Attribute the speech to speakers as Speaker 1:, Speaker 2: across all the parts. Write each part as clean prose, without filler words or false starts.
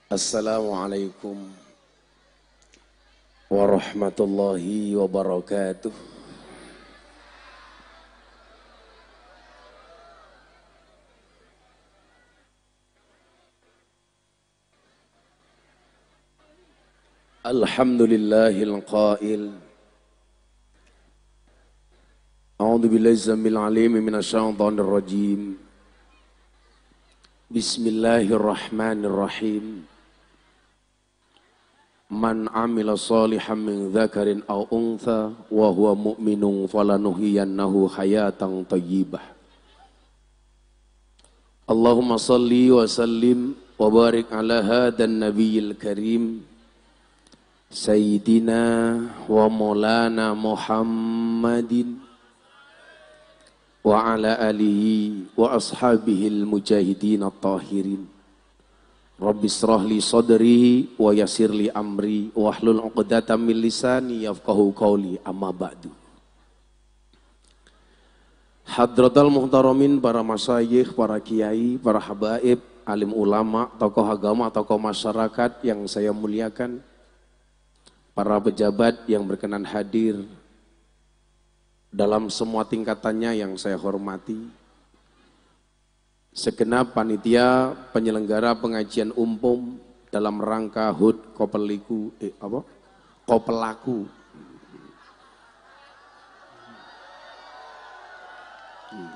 Speaker 1: Assalamualaikum warahmatullahi wabarakatuh. Alhamdulillahil qail. A'udzu billahi samil alim minasyaitonir rajim. Bismillahirrahmanirrahim. Man amila salihan min dzakarin aw untha wa huwa mu'minun falanuhyiyannahu hayatan thayyibah. Allahumma shalli wa sallim wa barik ala hadan nabiyil karim Sayyidina wa maulana Muhammadin wa ala alihi wa ashabihil mujahidin at-tahirin. Rabbi israh li sadri wa yassir li amri wahlul 'uqdatam min lisani yafqahu qawli, amma ba'du. Hadratal muhtaramin, para masyayikh, para kiai, para habaib, alim ulama, tokoh agama, tokoh masyarakat yang saya muliakan, para pejabat yang berkenan hadir dalam semua tingkatannya yang saya hormati, segenap panitia penyelenggara pengajian umum dalam rangka HUT Kopelaku.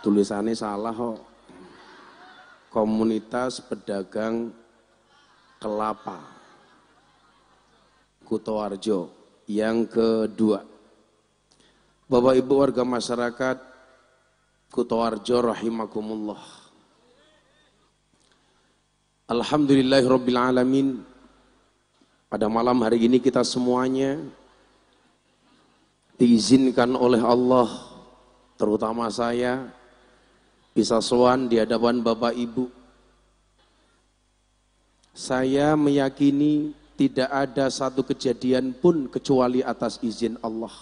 Speaker 1: Tulisannya salah kok. Komunitas Pedagang Kelapa Kutoarjo yang kedua. Bapak Ibu warga masyarakat Kutoarjo rahimakumullah. Alhamdulillahirabbil alamin. Pada malam hari ini kita semuanya diizinkan oleh Allah, terutama saya, bisa sowan di hadapan Bapak Ibu. Saya meyakini tidak ada satu kejadian pun kecuali atas izin Allah.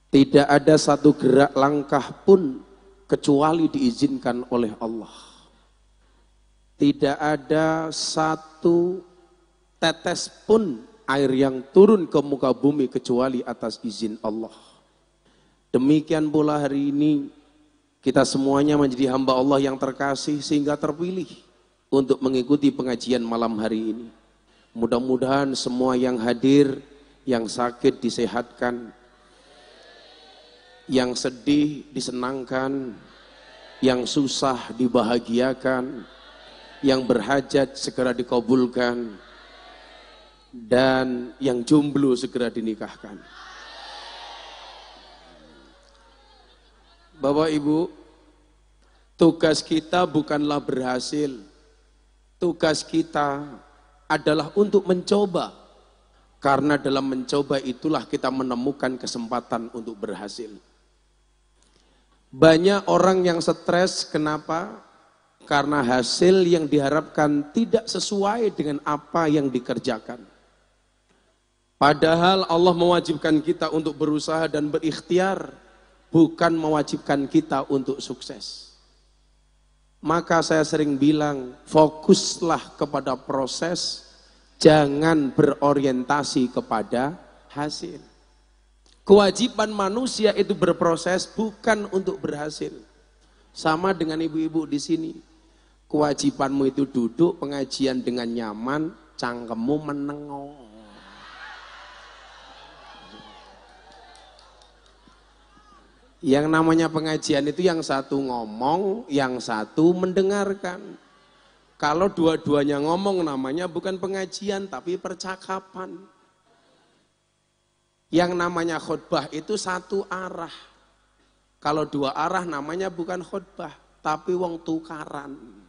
Speaker 1: Tidak ada satu gerak langkah pun kecuali diizinkan oleh Allah. Tidak ada satu tetes pun air yang turun ke muka bumi kecuali atas izin Allah. Demikian pula hari ini kita semuanya menjadi hamba Allah yang terkasih sehingga terpilih untuk mengikuti pengajian malam hari ini. Mudah-mudahan semua yang hadir, yang sakit disehatkan, yang sedih disenangkan, yang susah dibahagiakan, yang berhajat segera dikabulkan, dan yang jomblo segera dinikahkan. Bapak Ibu, tugas kita bukanlah berhasil. Tugas kita adalah untuk mencoba. Karena dalam mencoba itulah kita menemukan kesempatan untuk berhasil. Banyak orang yang stres, kenapa? Karena hasil yang diharapkan tidak sesuai dengan apa yang dikerjakan. Padahal Allah mewajibkan kita untuk berusaha dan berikhtiar, bukan mewajibkan kita untuk sukses. Maka saya sering bilang, fokuslah kepada proses, jangan berorientasi kepada hasil. Kewajiban manusia itu berproses, bukan untuk berhasil. Sama dengan ibu-ibu di sini. Kewajibanmu itu duduk pengajian dengan nyaman, cangkemmu menengok. Yang namanya pengajian itu yang satu ngomong, yang satu mendengarkan. Kalau dua-duanya ngomong namanya bukan pengajian tapi percakapan. Yang namanya khutbah itu satu arah. Kalau dua arah namanya bukan khutbah tapi wong tukaran.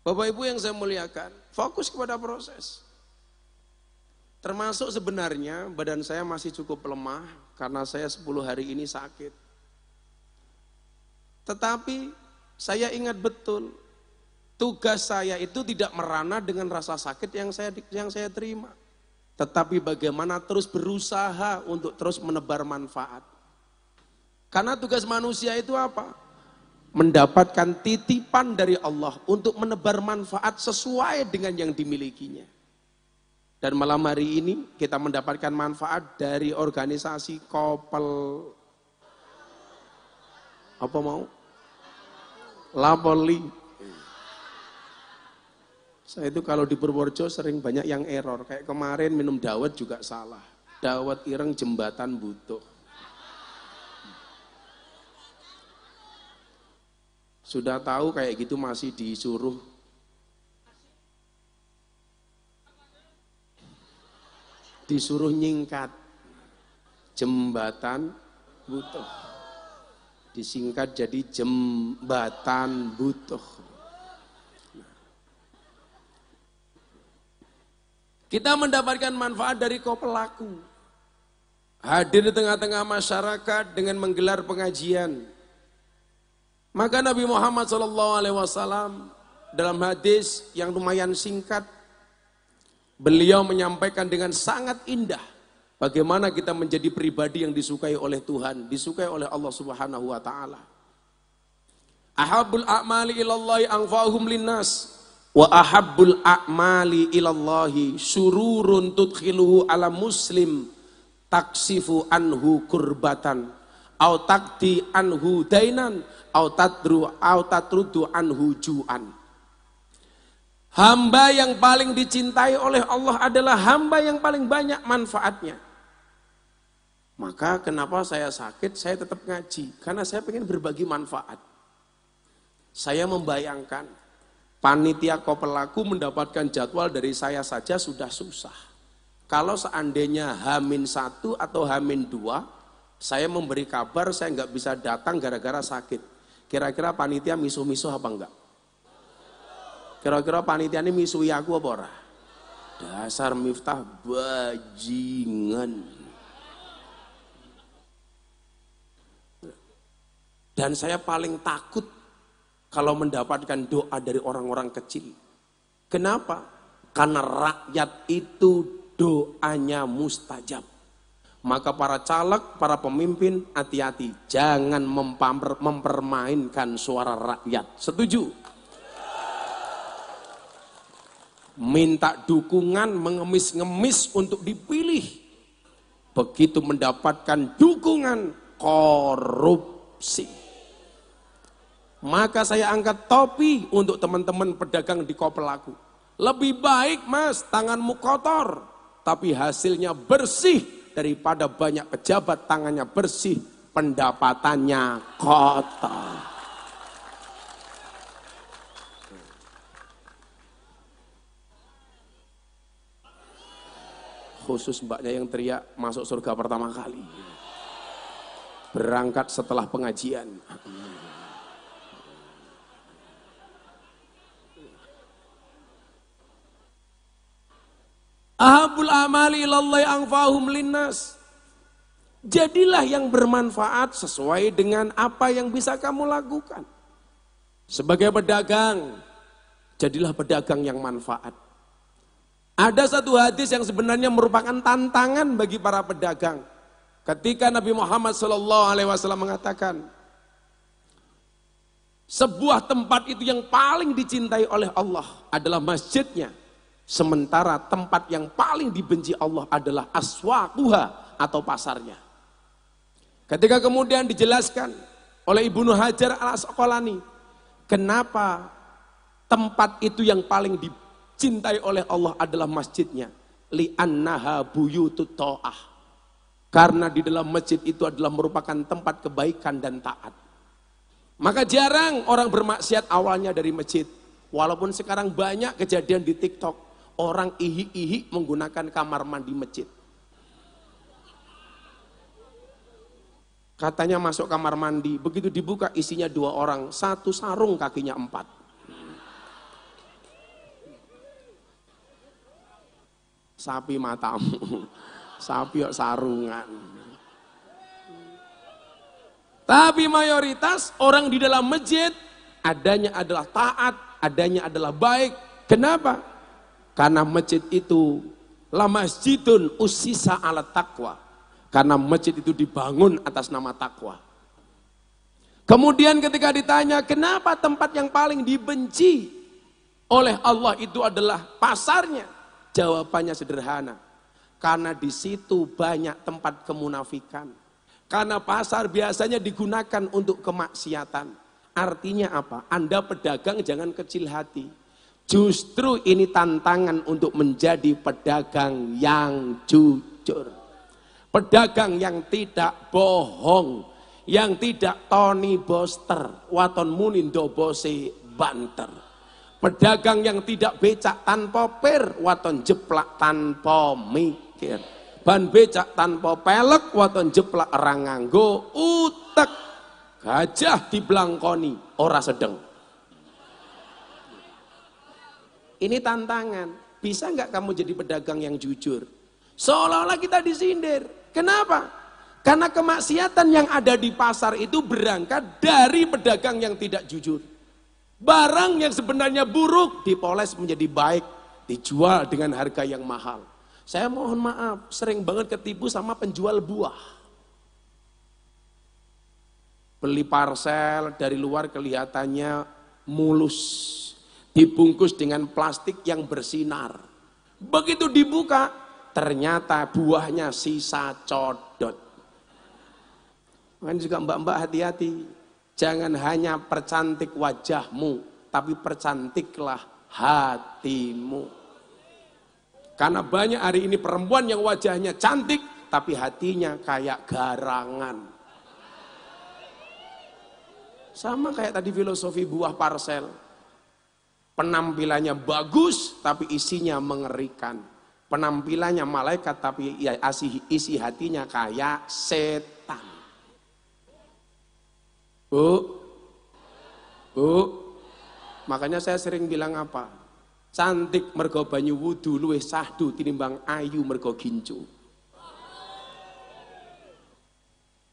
Speaker 1: Bapak Ibu yang saya muliakan, fokus kepada proses. Termasuk sebenarnya badan saya masih cukup lemah karena saya 10 hari ini sakit. Tetapi saya ingat betul, tugas saya itu tidak merana dengan rasa sakit yang saya terima. Tetapi bagaimana terus berusaha untuk terus menebar manfaat. Karena tugas manusia itu apa? mendapatkan titipan dari Allah untuk menebar manfaat sesuai dengan yang dimilikinya. Dan malam hari ini kita mendapatkan manfaat dari organisasi Kopel apa mau? Lapoli. Saya itu kalau di Purworejo sering banyak yang error. Kayak kemarin minum dawet juga salah. Dawet ireng jembatan butuh. Sudah tahu kayak gitu masih disuruh nyingkat. Jembatan butuh. Disingkat jadi jembatan butuh. Kita mendapatkan manfaat dari Kopelaku. Hadir di tengah-tengah masyarakat dengan menggelar pengajian. Maka Nabi Muhammad SAW dalam hadis yang lumayan singkat, beliau menyampaikan dengan sangat indah bagaimana kita menjadi pribadi yang disukai oleh Tuhan, disukai oleh Allah Subhanahu wa taala. Ahabbul a'mali ilallahi anfa'uhum linnas wa ahabbul a'mali ilallahi sururun tudkhiluhu ala muslim taksifu anhu kurbatan au takti anhu dainan au tatrudu anhu ju'an. Hamba yang paling dicintai oleh Allah adalah hamba yang paling banyak manfaatnya. Maka kenapa saya sakit, saya tetap ngaji. Karena saya ingin berbagi manfaat. Saya membayangkan, panitia Kopelaku mendapatkan jadwal dari saya saja sudah susah. Kalau seandainya H-1 atau H-2, saya memberi kabar saya nggak bisa datang gara-gara sakit. Kira-kira panitia misuh-misuh apa enggak? Kira-kira panitia ini misuhi aku apa ora? Dasar Miftah bajingan. Dan saya paling takut kalau mendapatkan doa dari orang-orang kecil. Kenapa? Karena rakyat itu doanya mustajab. Maka para caleg, para pemimpin, hati-hati. Jangan mempermainkan suara rakyat. Setuju? Minta dukungan, mengemis-ngemis untuk dipilih. Begitu mendapatkan dukungan, korupsi. Maka saya angkat topi untuk teman-teman pedagang di Kopelaku. Lebih baik mas, tanganmu kotor, tapi hasilnya bersih. Daripada banyak pejabat tangannya bersih, pendapatannya kotor. Khusus mbaknya yang teriak masuk surga pertama kali. Berangkat setelah pengajian. Ahabul amali ilallahi anfa'uhum linnas. Jadilah yang bermanfaat sesuai dengan apa yang bisa kamu lakukan. Sebagai pedagang, jadilah pedagang yang manfaat. Ada satu hadis yang sebenarnya merupakan tantangan bagi para pedagang. Ketika Nabi Muhammad SAW mengatakan, sebuah tempat itu yang paling dicintai oleh Allah adalah masjidnya. Sementara tempat yang paling dibenci Allah adalah aswaquha atau pasarnya. Ketika kemudian dijelaskan oleh Ibnu Hajar al-Asqalani, kenapa tempat itu yang paling dicintai oleh Allah adalah masjidnya? Li'annaha buyutut ta'ah. Karena di dalam masjid itu adalah merupakan tempat kebaikan dan taat. Maka jarang orang bermaksiat awalnya dari masjid. Walaupun sekarang banyak kejadian di TikTok. Orang ihik-ihik menggunakan kamar mandi masjid. Katanya masuk kamar mandi, begitu dibuka isinya 2 orang, 1 sarung kakinya 4. Sapi matamu, sapi sarungan. Tapi mayoritas orang di dalam masjid adanya adalah taat, adanya adalah baik. Kenapa? Karena masjid itu la masjidun usisa ala taqwa. Karena masjid itu dibangun atas nama takwa. Kemudian ketika ditanya, kenapa tempat yang paling dibenci oleh Allah itu adalah pasarnya? Jawabannya sederhana. Karena di situ banyak tempat kemunafikan. Karena pasar biasanya digunakan untuk kemaksiatan. Artinya apa? Anda pedagang jangan kecil hati. Justru ini tantangan untuk menjadi pedagang yang jujur. Pedagang yang tidak bohong. Yang tidak Tony Boster, waton munindo bose banter. Pedagang yang tidak becak tanpa per, waton jeplak tanpa mikir. Ban becak tanpa pelek, waton jeplak orang nganggo utek. Gajah diblangkoni, ora sedeng. Ini tantangan. Bisa nggak kamu jadi pedagang yang jujur? Seolah-olah kita disindir. Kenapa? Karena kemaksiatan yang ada di pasar itu berangkat dari pedagang yang tidak jujur. Barang yang sebenarnya buruk dipoles menjadi baik, dijual dengan harga yang mahal. Saya mohon maaf, sering banget ketipu sama penjual buah. Beli parsel dari luar kelihatannya mulus, dibungkus dengan plastik yang bersinar. Begitu dibuka, ternyata buahnya sisa codot. Makanya juga mbak-mbak hati-hati, jangan hanya percantik wajahmu, tapi percantiklah hatimu. Karena banyak hari ini perempuan yang wajahnya cantik, tapi hatinya kayak garangan. Sama kayak tadi filosofi buah parsel. Penampilannya bagus, tapi isinya mengerikan. Penampilannya malaikat, tapi isi hatinya kayak setan. Bu, makanya saya sering bilang apa? Cantik mergo banyu wudu luwih sahdu tinimbang ayu mergo gincu.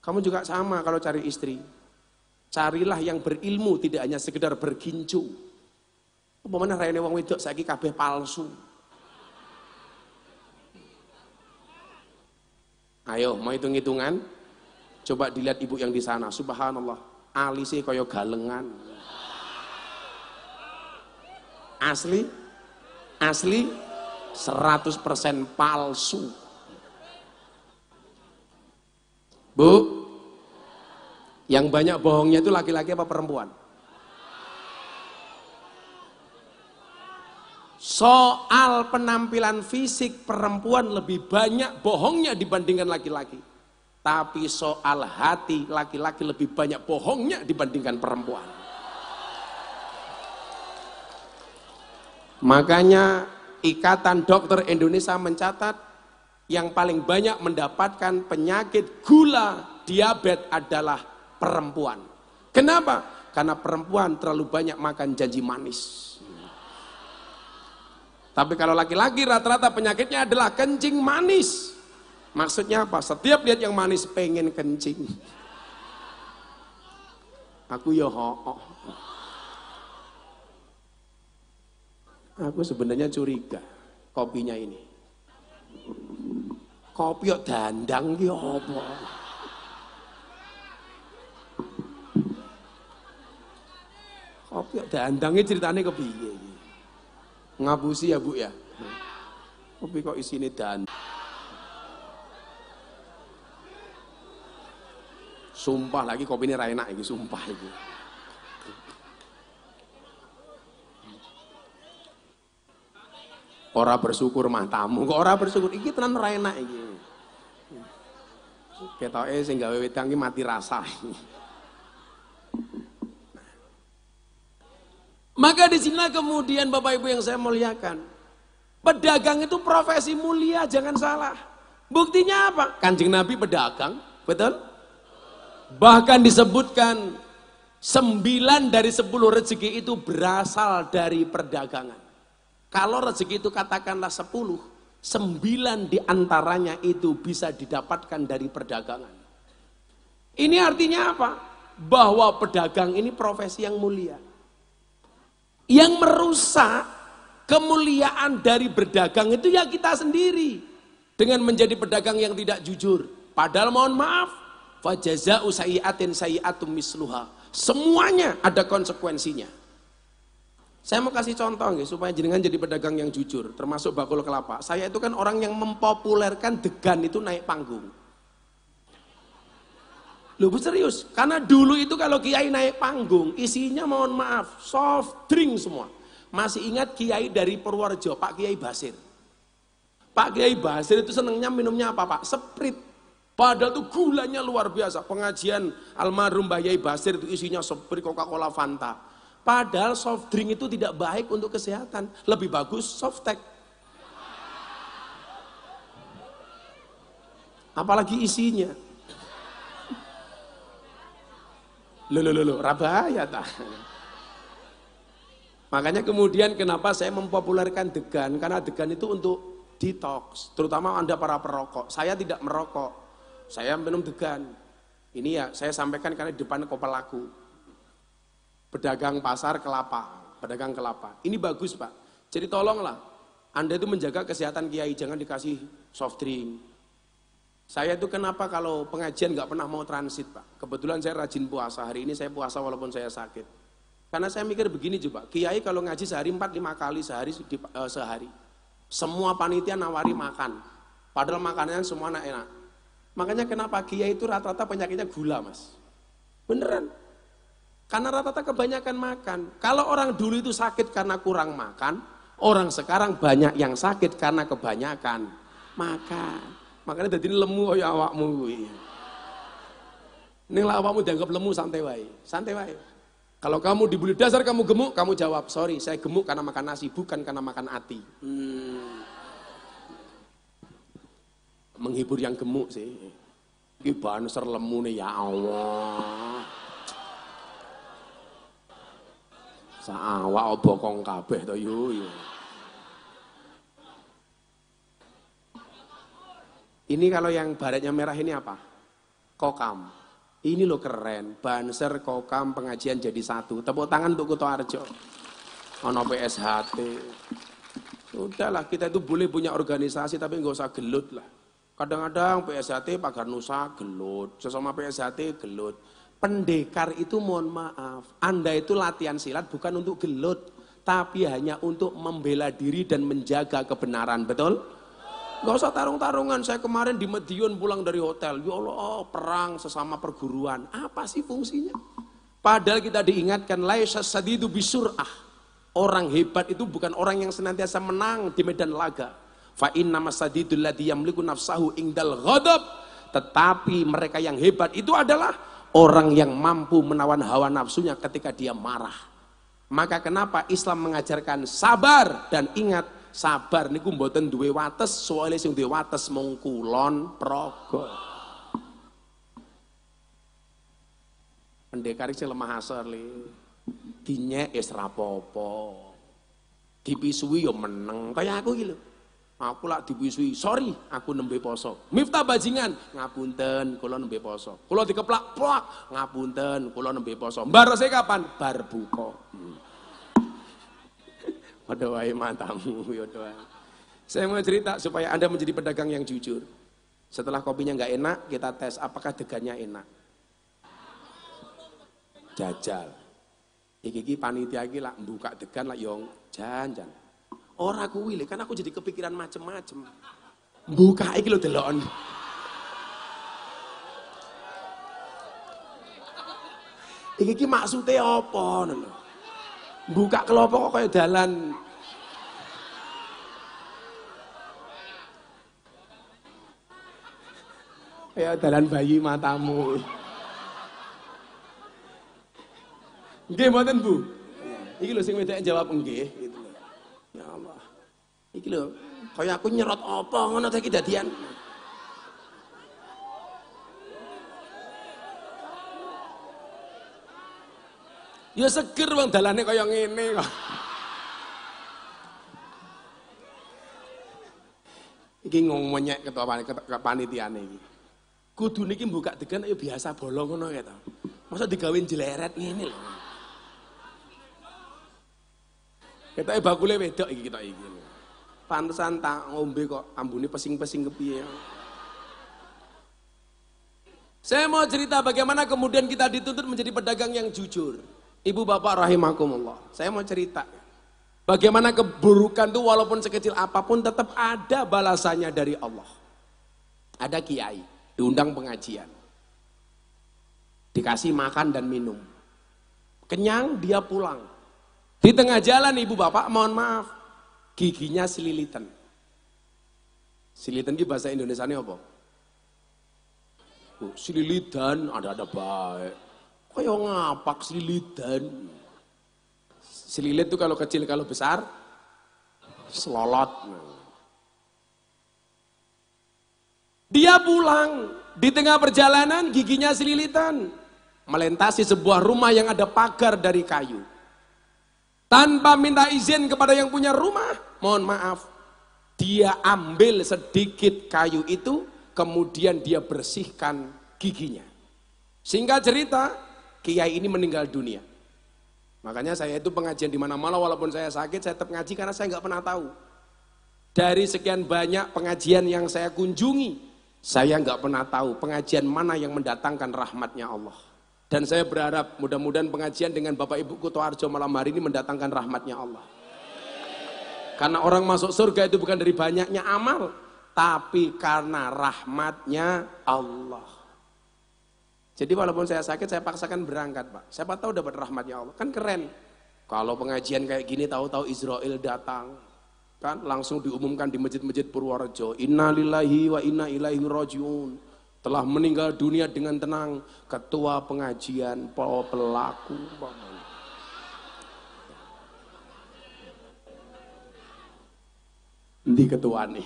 Speaker 1: Kamu juga sama kalau cari istri. Carilah yang berilmu, tidak hanya sekedar bergincu. Umpamane raine wong wedok saiki kabeh palsu. Ayo, mau hitung-hitungan? Coba dilihat ibu yang di sana, subhanallah. Alisnya kaya galengan. Asli 100% palsu. Bu, yang banyak bohongnya itu laki-laki apa perempuan? Soal penampilan fisik, perempuan lebih banyak bohongnya dibandingkan laki-laki. Tapi soal hati, laki-laki lebih banyak bohongnya dibandingkan perempuan. Makanya Ikatan Dokter Indonesia mencatat yang paling banyak mendapatkan penyakit gula, diabetes adalah perempuan. Kenapa? Karena perempuan terlalu banyak makan janji manis. Tapi kalau laki-laki rata-rata penyakitnya adalah kencing manis. Maksudnya apa? Setiap lihat yang manis pengen kencing. Aku ya aku sebenarnya curiga kopinya ini. Kopi kok dandang ki apa? Kopi kok dandangnya ceritanya kepiye iki? Ngapusi ya Bu ya. Kopi kok isine dandang. Sumpah lagi kopi ini ra enak iki, sumpah iki. Ora bersyukur matamu, kok ora bersyukur iki tenan ra enak iki. Ketoke sing gawe wedang iki mati rasa. Maka disinilah kemudian Bapak Ibu yang saya muliakan. Pedagang itu profesi mulia, jangan salah. Buktinya apa? Kanjeng Nabi pedagang, betul? Bahkan disebutkan 9 dari 10 rezeki itu berasal dari perdagangan. Kalau rezeki itu katakanlah 10, 9 diantaranya itu bisa didapatkan dari perdagangan. Ini artinya apa? Bahwa pedagang ini profesi yang mulia. Yang merusak kemuliaan dari berdagang itu ya kita sendiri. Dengan menjadi pedagang yang tidak jujur. Padahal mohon maaf, fajaza'u sayyi'atin sayyi'atum misluha. Semuanya ada konsekuensinya. Saya mau kasih contoh nggih supaya jenengan jadi pedagang yang jujur, termasuk bakul kelapa. Saya itu kan orang yang mempopulerkan degan itu naik panggung. Loh serius, karena dulu itu kalau kiai naik panggung, isinya mohon maaf, soft drink semua. Masih ingat kiai dari Purworejo, Pak Kiai Basir. Pak Kiai Basir itu senengnya minumnya apa Pak? Sprite. Padahal itu gulanya luar biasa. Pengajian almarhum Mbah Kiai Basir itu isinya Sprite, Coca-Cola, Fanta. Padahal soft drink itu tidak baik untuk kesehatan. Lebih bagus softtek. Apalagi isinya. Loh, rabaya tak. Makanya kemudian kenapa saya mempopulerkan degan, karena degan itu untuk detox, terutama Anda para perokok. Saya tidak merokok, saya minum degan. Ini ya saya sampaikan karena di depan kepalaku. Pedagang pasar kelapa, pedagang kelapa. Ini bagus Pak, jadi tolonglah Anda itu menjaga kesehatan kiai, jangan dikasih soft drink. Saya itu kenapa kalau pengajian nggak pernah mau transit Pak. Kebetulan saya rajin puasa, hari ini saya puasa walaupun saya sakit. Karena saya mikir begini juga, kiai kalau ngaji sehari 4-5 kali sehari. Semua panitia nawari makan, padahal makanannya semua enak. Makanya kenapa kiai itu rata-rata penyakitnya gula Mas. Beneran. Karena rata-rata kebanyakan makan. Kalau orang dulu itu sakit karena kurang makan, orang sekarang banyak yang sakit karena kebanyakan makan. Makanya jadi lemu kaya awakmu kuwi. Ning lah awakmu dianggap lemu santai wae. Santai wae. Kalau kamu dibully dasar kamu gemuk, kamu jawab, "Sorry, saya gemuk karena makan nasi, bukan karena makan ati." Menghibur yang gemuk sih. Iki banser lemune ya Allah. Saawak obokong kabeh to yo. Ini kalau yang baratnya merah ini apa? Kokam. Ini loh keren. Banser, kokam, pengajian jadi satu. Tepuk tangan untuk Kutoarjo. Ono PSHT. Udahlah, kita itu boleh punya organisasi tapi nggak usah gelut lah. Kadang-kadang PSHT pagar nusa gelut. Sesama PSHT gelut. Pendekar itu mohon maaf. Anda itu latihan silat bukan untuk gelut. Tapi hanya untuk membela diri dan menjaga kebenaran. Betul? Gak usah tarung-tarungan, saya kemarin di Madiun pulang dari hotel, ya Allah perang sesama perguruan, apa sih fungsinya? Padahal kita diingatkan, laisa sadidu bisur'ah, orang hebat itu bukan orang yang senantiasa menang di medan laga. Fa innama sadidul ladzi yamliku nafsahu indal ghadab, tetapi mereka yang hebat itu adalah orang yang mampu menawan hawa nafsunya ketika dia marah. Maka kenapa Islam mengajarkan sabar dan ingat, sabar niku mboten duwe wates, soalnya sing duwe wates mung kulon praga. Pendekar iki lemah asar le. Dinyek wis rapopo. Dipisui yo meneng kaya aku iki lho. Aku lak dipisui, sorry aku nembe poso. Miftah bajingan, ngapunten kula nembe poso. Kula dikeplak, plak, ngapunten kula nembe poso. Mbarose kapan? Bar buka. Pada wae matamu, ya doa. Saya mau cerita supaya Anda menjadi pedagang yang jujur. Setelah kopinya nggak enak, kita tes apakah degannya enak. Jajal. Iki panitia iki lak buka degan lak yong janjan. Ora kuwi lho, kan aku jadi kepikiran macem-macem. Buka iki lho delokon. Iki maksudnya apa ngono? Buka kelompok kok kayak dalan. Kayak dalan bayi matamu. Nggih mboten Bu? Iki lho sing wedok jawab nggih gitu lho. Ya Allah. Iki lho kaya aku nyerot apa ngono ta iki dadian. Ya seger wong dalane kaya ngene kok. Iki ngomonyek ketua panitiane iki. Kudune iki buka degan ya biasa bolong ngono ya ta. Masa digawe jleret ngene lho. Ketoke bakule wedok iki ketok iki. Pantesan tak ngombe kok ambune pesing-pesing kepiye. Saya mau cerita bagaimana kemudian kita dituntut menjadi pedagang yang jujur. Ibu bapak rahimakumullah. Saya mau cerita. Bagaimana keburukan itu walaupun sekecil apapun tetap ada balasannya dari Allah. Ada kiai, diundang pengajian. Dikasih makan dan minum. Kenyang dia pulang. Di tengah jalan ibu bapak mohon maaf. Giginya selilitan. Selilitan itu bahasa Indonesia ini apa? Selilitan ada baik. Kayak ngapak selilitan. Selilit itu kalau kecil, kalau besar selolot. Dia pulang di tengah perjalanan giginya selilitan. Melintasi sebuah rumah yang ada pagar dari kayu. Tanpa minta izin kepada yang punya rumah, mohon maaf. Dia ambil sedikit kayu itu, kemudian dia bersihkan giginya. Singkat cerita, kiai ini meninggal dunia. Makanya saya itu pengajian di mana-mana, walaupun saya sakit, saya tetap ngaji karena saya nggak pernah tahu. Dari sekian banyak pengajian yang saya kunjungi, saya nggak pernah tahu pengajian mana yang mendatangkan rahmatnya Allah. Dan saya berharap mudah-mudahan pengajian dengan Bapak Ibu Kuto Arjo malam hari ini mendatangkan rahmatnya Allah. Karena orang masuk surga itu bukan dari banyaknya amal, tapi karena rahmatnya Allah. Jadi walaupun saya sakit, saya paksakan berangkat Pak. Siapa tahu dapat rahmatnya Allah, kan keren. Kalau pengajian kayak gini tahu-tahu Israel datang, kan langsung diumumkan di masjid-masjid Purworejo, innalillahi wa inna ilaihi rajiun. Telah meninggal dunia dengan tenang ketua pengajian pelaku. Di ketua nih.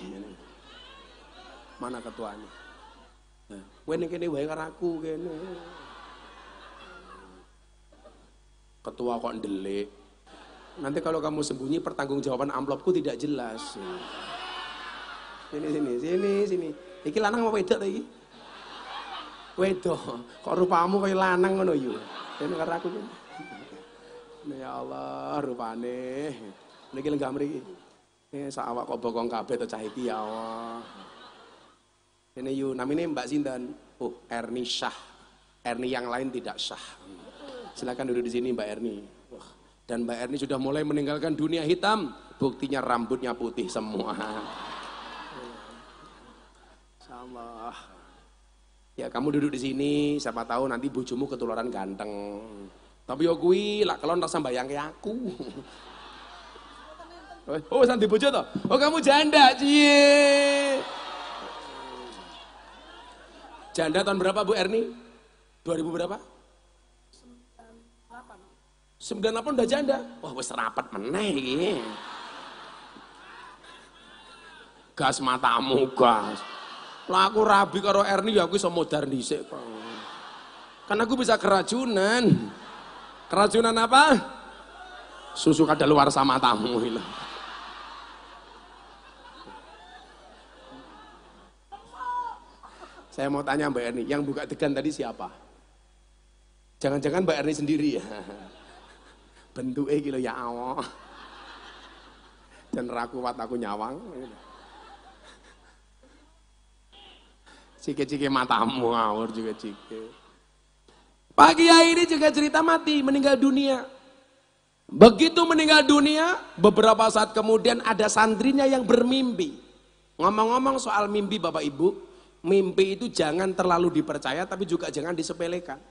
Speaker 1: Mana ketuanya? Wene kene wae karo aku kene. Ketua kok ndelik. Nanti kalau kamu sembunyi pertanggungjawaban amplopku tidak jelas. Sini. Iki lanang apa wedok ta iki? Wedok. Kok rupamu kaya lanang ngono yo. Kene karo aku kene. Ya Allah, rupane. Niki lenggah mriki. Sak awak kok bokong kabeh to cah iki ya Allah. Ini yu, namanya Mbak Sindan. Oh, Erni Syah. Erni yang lain tidak syah. Silakan duduk di sini Mbak Erni. Dan Mbak Erni sudah mulai meninggalkan dunia hitam. Buktinya rambutnya putih semua. Insyaallah. Ya kamu duduk di sini. Siapa tahu nanti bojomu ketularan ganteng. Tapi yo kuwi lak kelon rasa mbayangke aku. Oh, santi bojo toh? Oh, kamu janda, cie. Janda tahun berapa Bu Erni? 2000 berapa? 98 udah janda. Wah, wis rapat meneh iki. Gas matamu, gas. Lah aku rabi karo Erni ya aku iso modar dhisik kok. Kan aku bisa keracunan. Keracunan apa? Susu kadaluarsa matamu iki. Saya mau tanya Mbak Erni, yang buka degan tadi siapa? Jangan-jangan Mbak Erni sendiri ya? Bentuknya gitu ya Allah. Dan raku wat aku nyawang. Cike-cike matamu ngawur juga cike. Pak Kiai ini juga cerita mati, meninggal dunia. Begitu meninggal dunia, beberapa saat kemudian ada santrinya yang bermimpi. Ngomong-ngomong soal mimpi Bapak Ibu, mimpi itu jangan terlalu dipercaya tapi juga jangan disepelekan.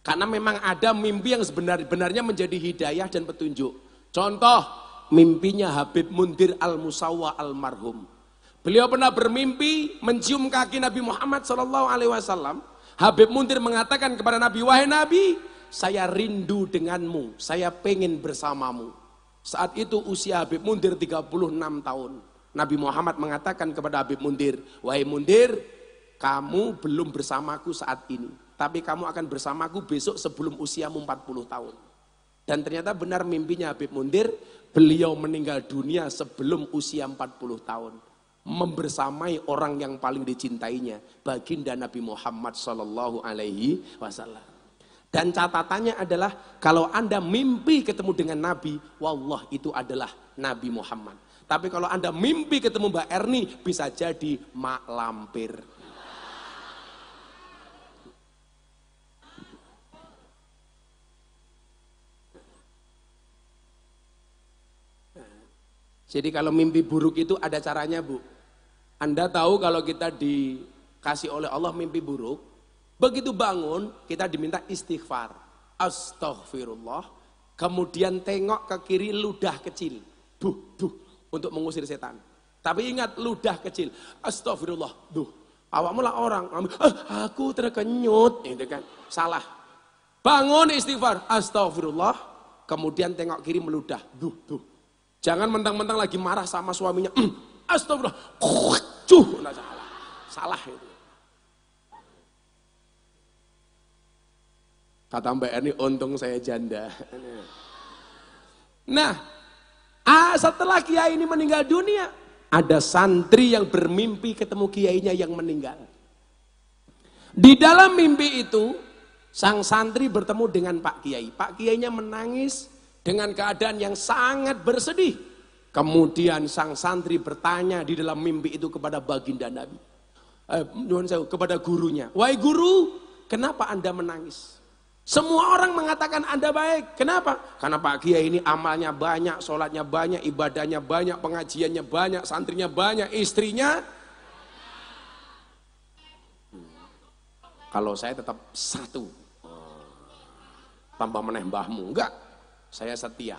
Speaker 1: Karena memang ada mimpi yang sebenarnya menjadi hidayah dan petunjuk. Contoh, mimpinya Habib Mundir Al-Musawwa almarhum. Beliau pernah bermimpi mencium kaki Nabi Muhammad SAW. Habib Mundir mengatakan kepada Nabi, wahai Nabi, saya rindu denganmu, saya pengen bersamamu. Saat itu usia Habib Mundir 36 tahun. Nabi Muhammad mengatakan kepada Habib Mundir, wahai Mundir, kamu belum bersamaku saat ini, tapi kamu akan bersamaku besok sebelum usiamu 40 tahun. Dan ternyata benar mimpinya Habib Mundir, beliau meninggal dunia sebelum usia 40 tahun. Membersamai orang yang paling dicintainya, baginda Nabi Muhammad SAW. Dan catatannya adalah, kalau Anda mimpi ketemu dengan Nabi, wallah itu adalah Nabi Muhammad. Tapi kalau Anda mimpi ketemu Mbak Erni, bisa jadi mak lampir. Jadi kalau mimpi buruk itu ada caranya, Bu. Anda tahu kalau kita dikasih oleh Allah mimpi buruk, begitu bangun kita diminta istighfar. Astaghfirullah. Kemudian tengok ke kiri, ludah kecil. Duh, duh, untuk mengusir setan. Tapi ingat, ludah kecil. Astaghfirullah. Duh, awakmu lah orang. Aku terkenyut. Itu kan salah. Bangun istighfar. Astaghfirullah. Kemudian tengok kiri, meludah. Duh, duh. Jangan mentang-mentang lagi marah sama suaminya. Astagfirullah. Nah, salah. Salah itu. Kata Mbak Erni, untung saya janda. Nah, setelah kiai ini meninggal dunia, ada santri yang bermimpi ketemu kiainya yang meninggal. Di dalam mimpi itu, sang santri bertemu dengan Pak Kiai. Pak Kiainya menangis dengan keadaan yang sangat bersedih. Kemudian sang santri bertanya di dalam mimpi itu kepada baginda Nabi. Kepada gurunya. Wahai guru, kenapa Anda menangis? Semua orang mengatakan Anda baik. Kenapa? Karena Pak Kiai ini amalnya banyak, sholatnya banyak, ibadahnya banyak, pengajiannya banyak, santrinya banyak, istrinya. Kalau saya tetap satu. Tambah meneh mbahmu. Enggak. Saya setia.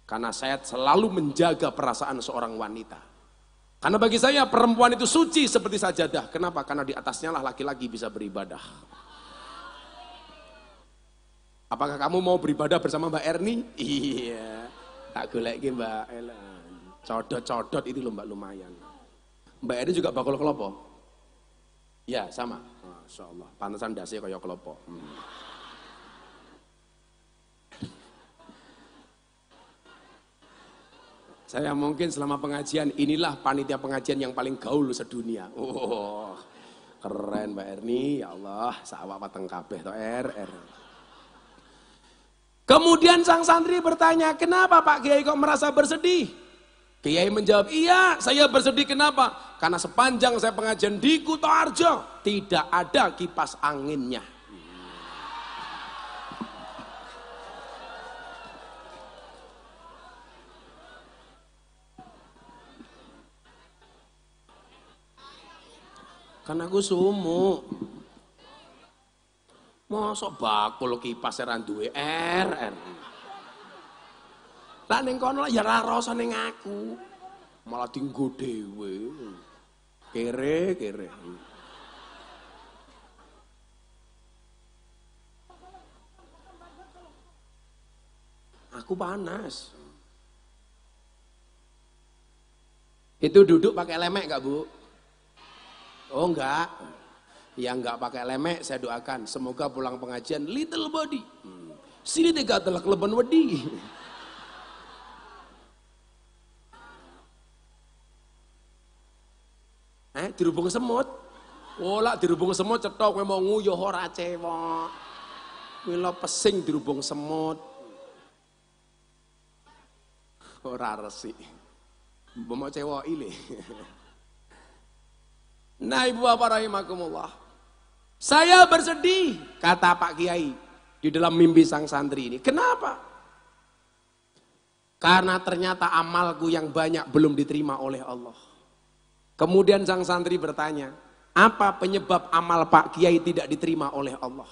Speaker 1: Karena saya selalu menjaga perasaan seorang wanita. Karena bagi saya perempuan itu suci seperti sajadah. Kenapa? Karena di atasnya lah laki-laki bisa beribadah. Apakah kamu mau beribadah bersama Mbak Erni? Iya. Tak golek Mbak Ellen. Codot-codot itu loh Mbak, lumayan. Mbak Erni juga bakul kelopo? Ya, sama. Masya Allah. Pantesan dasi kayak kelopo. Saya mungkin selama pengajian, inilah panitia pengajian yang paling gaul sedunia. Oh, keren Mbak Erni, ya Allah, sawah pateng kabeh to RR. Kemudian sang santri bertanya, kenapa Pak Kiai kok merasa bersedih? Kiai menjawab, iya saya bersedih kenapa? Karena sepanjang saya pengajian di Kutoarjo, tidak ada kipas anginnya. Karena aku sumuk. Mosok bakul kipas ora duwe RR. Lah ning kono ya ora rasa ning aku. Malah dienggo dhewe. Kere. Aku panas. Itu duduk pakai lemek enggak, Bu? Oh enggak. Yang enggak pakai lemek saya doakan semoga pulang pengajian little body. Sini tega telah keleban wedi. Dirubung semut. Oh lah dirubung semut cetok kowe mau nguyuh ora cewek. Mila pesing dirubung semut. Ora resik. Mbok mau cewek ile. Nah ibu bapak rahimakumullah. Saya bersedih, kata Pak Kiai di dalam mimpi sang santri ini. Kenapa? Karena ternyata amalku yang banyak belum diterima oleh Allah. Kemudian sang santri bertanya, apa penyebab amal Pak Kiai tidak diterima oleh Allah?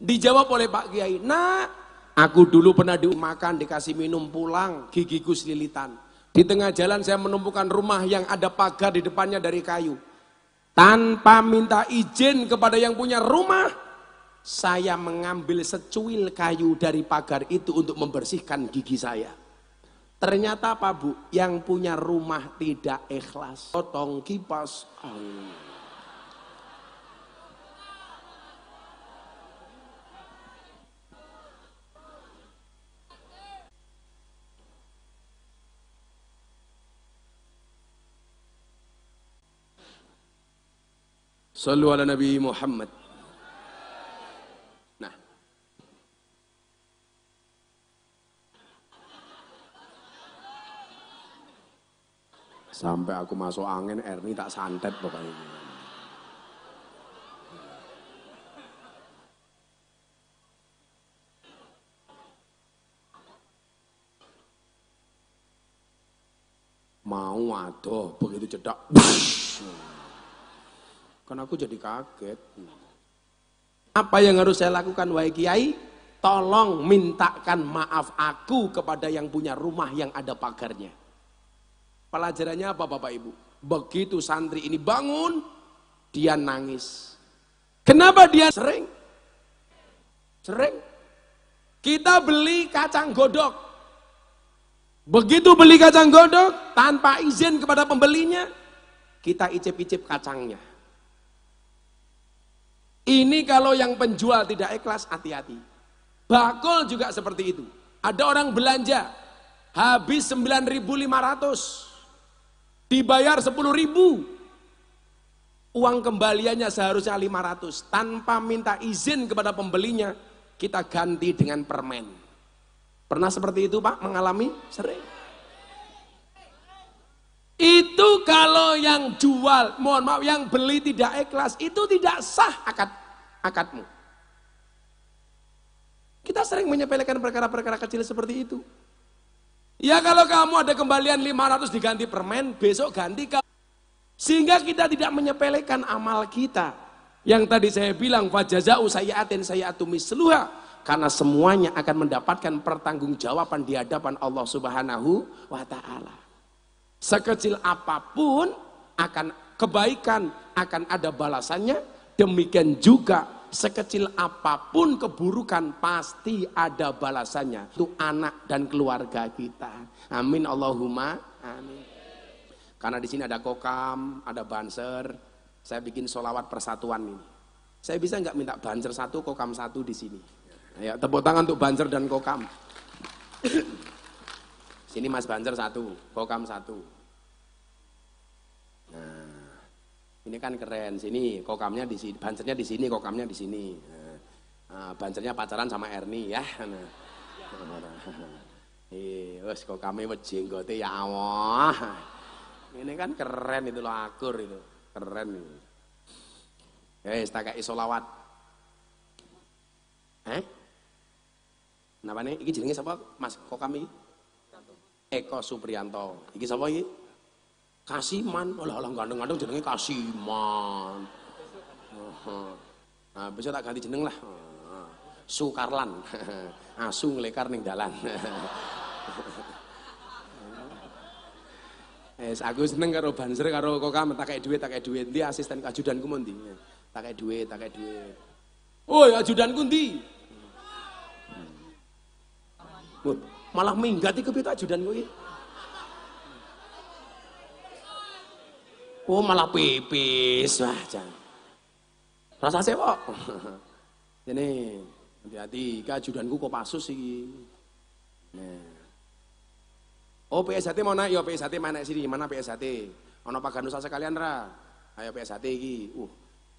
Speaker 1: Dijawab oleh Pak Kiai, nah aku dulu pernah dimakan, dikasih minum pulang, gigiku selilitan. Di tengah jalan saya menemukan rumah yang ada pagar di depannya dari kayu. Tanpa minta izin kepada yang punya rumah, saya mengambil secuil kayu dari pagar itu untuk membersihkan gigi saya. Ternyata apa Bu? Yang punya rumah tidak ikhlas. Potong kipas angin. Sallu ala Nabi Muhammad. Nah, sampai aku masuk angin, Erni tak santet pokoknya. Mau adoh, begitu cedak. Kan aku jadi kaget. Apa yang harus saya lakukan wahai kiai? Tolong mintakan maaf aku kepada yang punya rumah yang ada pagarnya. Pelajarannya apa Bapak Ibu? Begitu santri ini bangun, dia nangis. Kenapa dia sering? Kita beli kacang godok. Begitu beli kacang godok, tanpa izin kepada pembelinya, kita icip-icip kacangnya. Ini kalau yang penjual tidak ikhlas, hati-hati. Bakul juga seperti itu. Ada orang belanja, habis 9.500, dibayar 10.000. Uang kembaliannya seharusnya 500. Tanpa minta izin kepada pembelinya, kita ganti dengan permen. Pernah seperti itu Pak, mengalami? Sering. Itu kalau yang jual, mohon maaf, yang beli tidak ikhlas, itu tidak sah akadmu. Kita sering menyepelekan perkara-perkara kecil seperti itu. Ya kalau kamu ada kembalian 500 diganti permen, besok ganti kamu. Sehingga kita tidak menyepelekan amal kita. Yang tadi saya bilang, fajaza'u sayyi'atin sayyi'atu misluha. Karena semuanya akan mendapatkan pertanggungjawaban di hadapan Allah Subhanahu wa Ta'ala. Sekecil apapun akan kebaikan akan ada balasannya, demikian juga sekecil apapun keburukan pasti ada balasannya. Itu anak dan keluarga kita. Amin Allahumma amin. Karena di sini ada kokam, ada banser, saya bikin sholawat persatuan ini. Saya bisa nggak minta banser satu, kokam satu di sini? Ya, tepuk tangan untuk banser dan kokam. Sini Mas Banser satu, kokam satu. Nah, ini kan keren. Sini kokamnya di sini, bansernya di sini, kokamnya di sini. Nah, bansernya pacaran sama Erni ya. Nah. Wes kokamnya wes jenggote ya Allah. Ini kan keren itu loh, akur itu, keren itu. Wes tak kayak sholawat. Napa nih? Iki jenenge siapa? Mas kokam iki? Eko Supriyanto. Iki sapa iki? Kasiman. Alah gandeng-gandeng jenenge Kasiman. Nah, besok tak ganti jeneng lah. Sukarlan. Asu nglekar ning dalan. Aku seneng karo banser karo kokam, tak kei dhuwit. Ndi asisten ajudanku mon ndi? Tak kei dhuwit. Woi, ajudanku ndi? Malah minggat iki kepiye ajudanku iki? Oh, malah pipis. Wah, jangan. Rasa sewa. Ini hati-hati, iki ajudanku Kopassus iki. Nah. Oh, PSHT mau naik, ya PSHT mana sini? Mana PSHT? Ono Pak Ganusa sekalian ra. Ayo PSHT iki.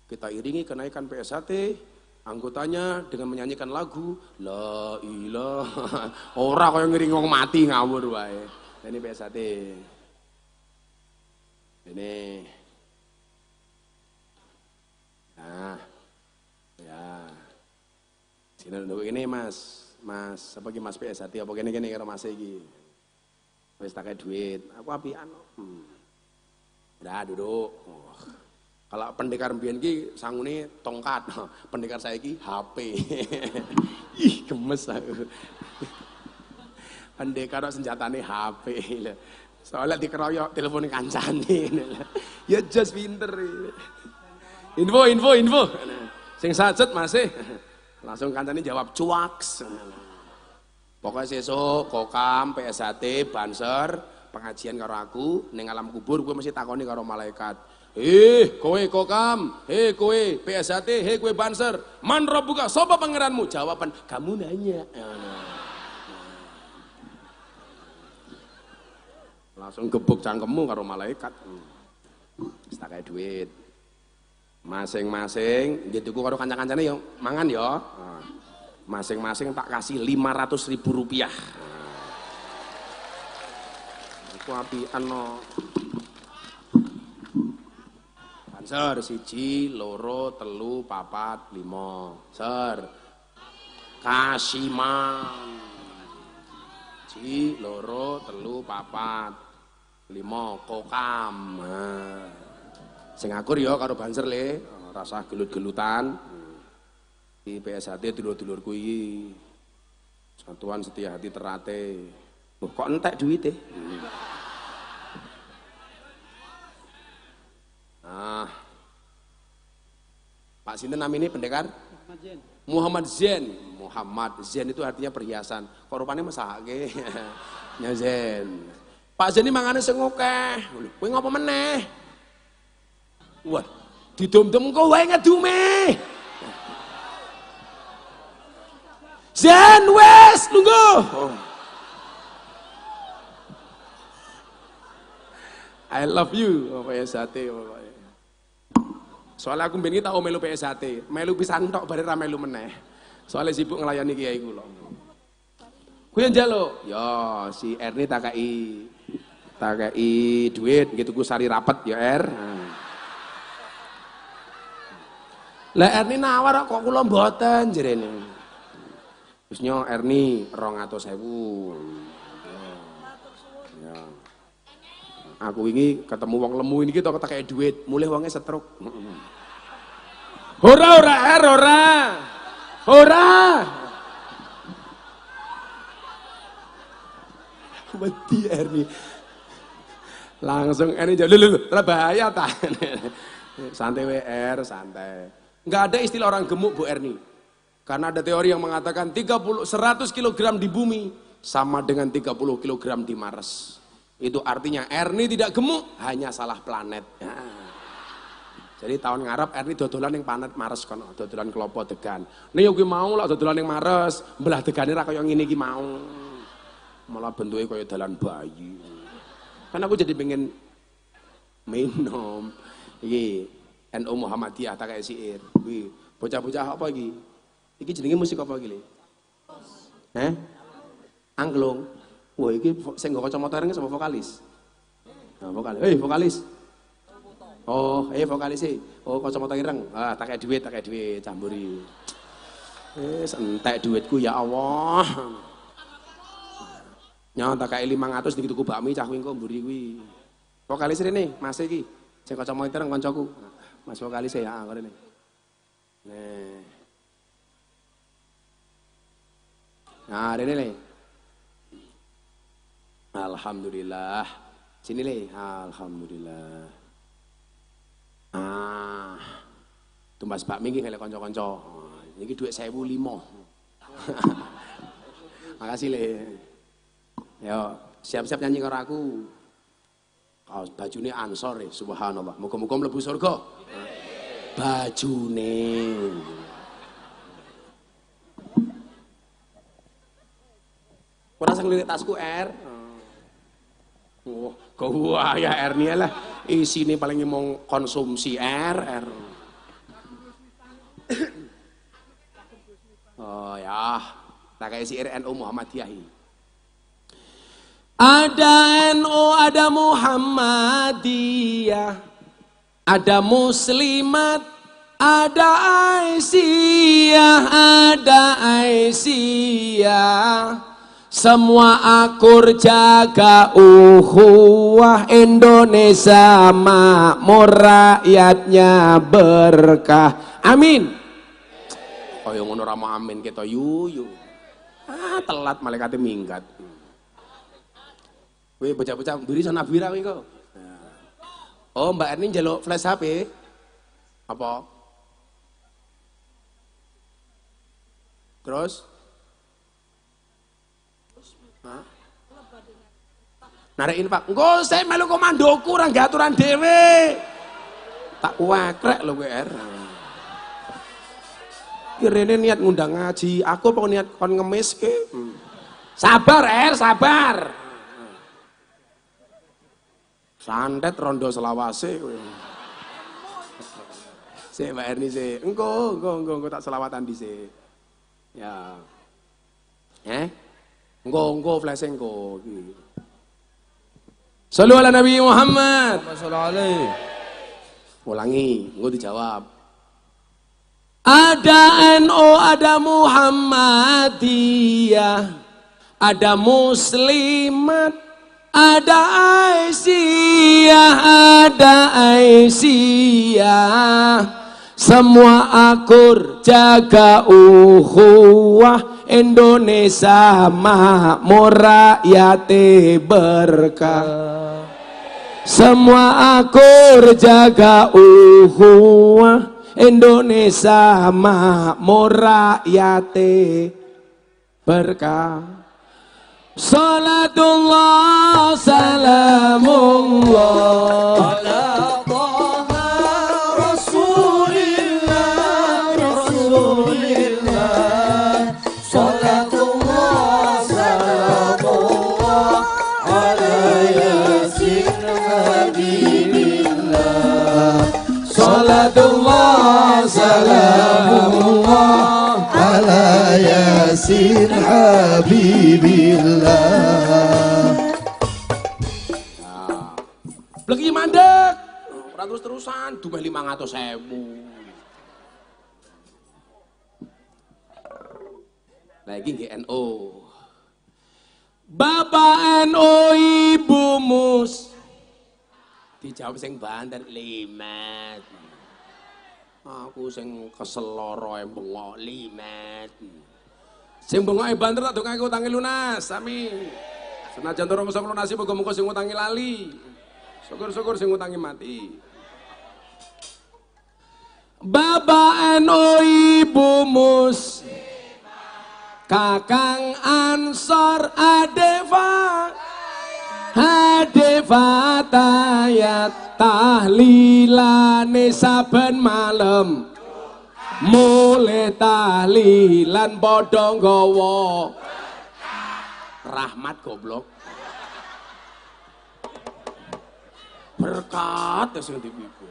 Speaker 1: Kita iringi kenaikan PSHT. Anggotanya dengan menyanyikan lagu La ilaha. Ora kaya ngiring wong mati ngawur wae. Ini PSHT. Ini. Nah. Ya. Sini dulu ini Mas. Mas, apa ki Mas PSHT apa kene karo Mas iki. Wis tak duit. Aku apian. Udah duduk. Kalau pendekar mbiyen ki sangune tongkat, pendekar saya ki HP. Ih, gemes aku. Pendekar senjatane HP. Soalnya dikeroyok telepon kancane. Ya just pinter. Info. Sing sajet masih. Langsung kancane jawab cuaks. Pokoknya sesuk kokam, PSHT, banser, pengajian karo aku, ning alam kubur gue mesti takoni karo malaikat. Kowe kokam, kowe PSHT, kowe banser, man rabbuka, sapa pangeranmu? Jawaban, kamu nanya. Langsung gebuk cangkemmu karo malaikat. Wis tak kae duit. Masing-masing nggih tuku karo kanca-kancane yo mangan yo. Masing-masing tak kasih 500.000 rupiah. Aku apian no. Banser 1, 2, 3, 4, 5. Ser. Kasiman. 1, 2, 3, 4. 5 kokam. Sing akur ya karo banser le, rasa gelut-gelutan. Di PSHT dulur-dulurku iki. Satuan Setia Hati Terate. Loh, kok entek duwite? Nah. Pak sinten namine pendekar? Muhammad Zen. Muhammad Zen itu artinya perhiasan. Kok rupane mesake. Ya Zen. Pak Zen ini mangane sing akeh. Kowe ngopo meneh? Wah, didom-dom kok wae ngedume. Zen wes lungguh. Oh. I love you, PSHT pokoknya. Soalnya aku mbien tau melu PSHT, melu pisan tok bare ra melu meneh. Soalnya sibuk ngelayani kiai kula. Kuwi njaluk, ya si Erni tak kei duit gitu ku sari rapet ya Er. Lah Erni nawar kok kula mboten jerene. Wis nyo Erni 200.000. Ya. Aku wingi ketemu wong lemu ini to ketek duit, mulih wonge setruk. Ora Er, ora. Wedi Erni. Langsung Erni jauh lho, bahaya ta. Santai WR, santai. Enggak ada istilah orang gemuk Bu Erni. Karena ada teori yang mengatakan 100 kg di bumi sama dengan 30 kg di Mars. Itu artinya Erni tidak gemuk, hanya salah planet. Ya. Jadi tahun ngarep Erni dodolan yang planet Mars kono, dodolan klopo degan. Nih yo mau lah dodolan yang Mars, belah degane ra kaya ngene iki mau. Malah bentuknya kaya dalan bayi. Kan aku jadi pengen minum. Iki NU Muhammadiyah tak kayak siir. Kuwi bocah-bocah apa iki? Iki jenenge musik apa iki, Le? Angklung. Wah, iki sing nggo kacamata ireng sama vokalis. Nah, vokalis. Vokalis. Oh, vokalis e. Oh, kacamata ireng. Ah, tak kayak duit camburi. Entek duitku ya Allah. Nyawa tak kayak 500 dikit tuku bakmi cah kuwi engko mburi kuwi. Vokalis rene, Mas iki. Sing kacamata ireng kancaku. Mas vokalis e ya, ngene. Nah, rene le. Alhamdulillah. Sini le. Alhamdulillah. Tumbas bakmi iki ngelek kanca-kanca. Iki dhuwit 1.500. Makasih le. Yo, siap-siap nyanyi karo aku. Kaos bajune Ansor subhanallah. Muga-muga mlebu surga. Bajune. Ora sing lirik tasku R. Oh, gua ya R nih lah. Isine paling mau konsumsi R. Oh ya, tak kayak si NU Muhammadiyah. Ada NU, ada Muhammadiyah, ada Muslimat, ada Aisyah. Semua akur jaga ukhuwah Indonesia makmur rakyatnya berkah. Amin. Oh yang ngono rama amin kita yuyu. Telat malaikate minggat. Wih bocah-bocah mburi sana bira kuwi kok. Oh Mbak Erni njaluk flash HP. Apa? Terus? Narekin Pak, engko saya melu komandoku ora nggawe aturan dhewe. Tak wakrek lho kowe Er. Kirene niat ngundang ngaji, aku apa niat kon ngemiske. Sabar Er, sabar. Santet rondo selawase kowe. Sik Mbak Erni sik. Engko tak selawatan dhisik. Ya. Engko flash engko iki. Sallu ala Nabi Muhammad. Ulangi, engko dijawab. Ada NU, ada Muhammadiyah, ada Muslimat, Ada Aisyah, ada Aisyah, semua akur jaga ukhuwah, Indonesia makmur rakyat berkah. Semua akur jaga ukhuwah, Indonesia makmur rakyat berkah. Salatullah salamullah ala Taha Rasulillah, Rasulillah. Salatullah salamullah ala Yasin Habibillah. Salatullah salamullah ala Yasin Habibillah. Lagi mandek, terus-terusan, dumeh 500.000. Lagi GNO. Bapak NU Ibu Mus. Dijawab sing banter limet. Aku sing kesel loro bengok limet. Sing bengok banter tak dongake utange lunas, sami. Senajan durung iso lunasi muga-muga sing utangi lali. Syukur-syukur sing utangi mati. Bapak NU Ibu Mus, Kakang Ansor Adefa, Adefa tayat tahlilane saben malam, mulai tahlilan padha nggawa rahmat goblok. Berkat sing dipiku.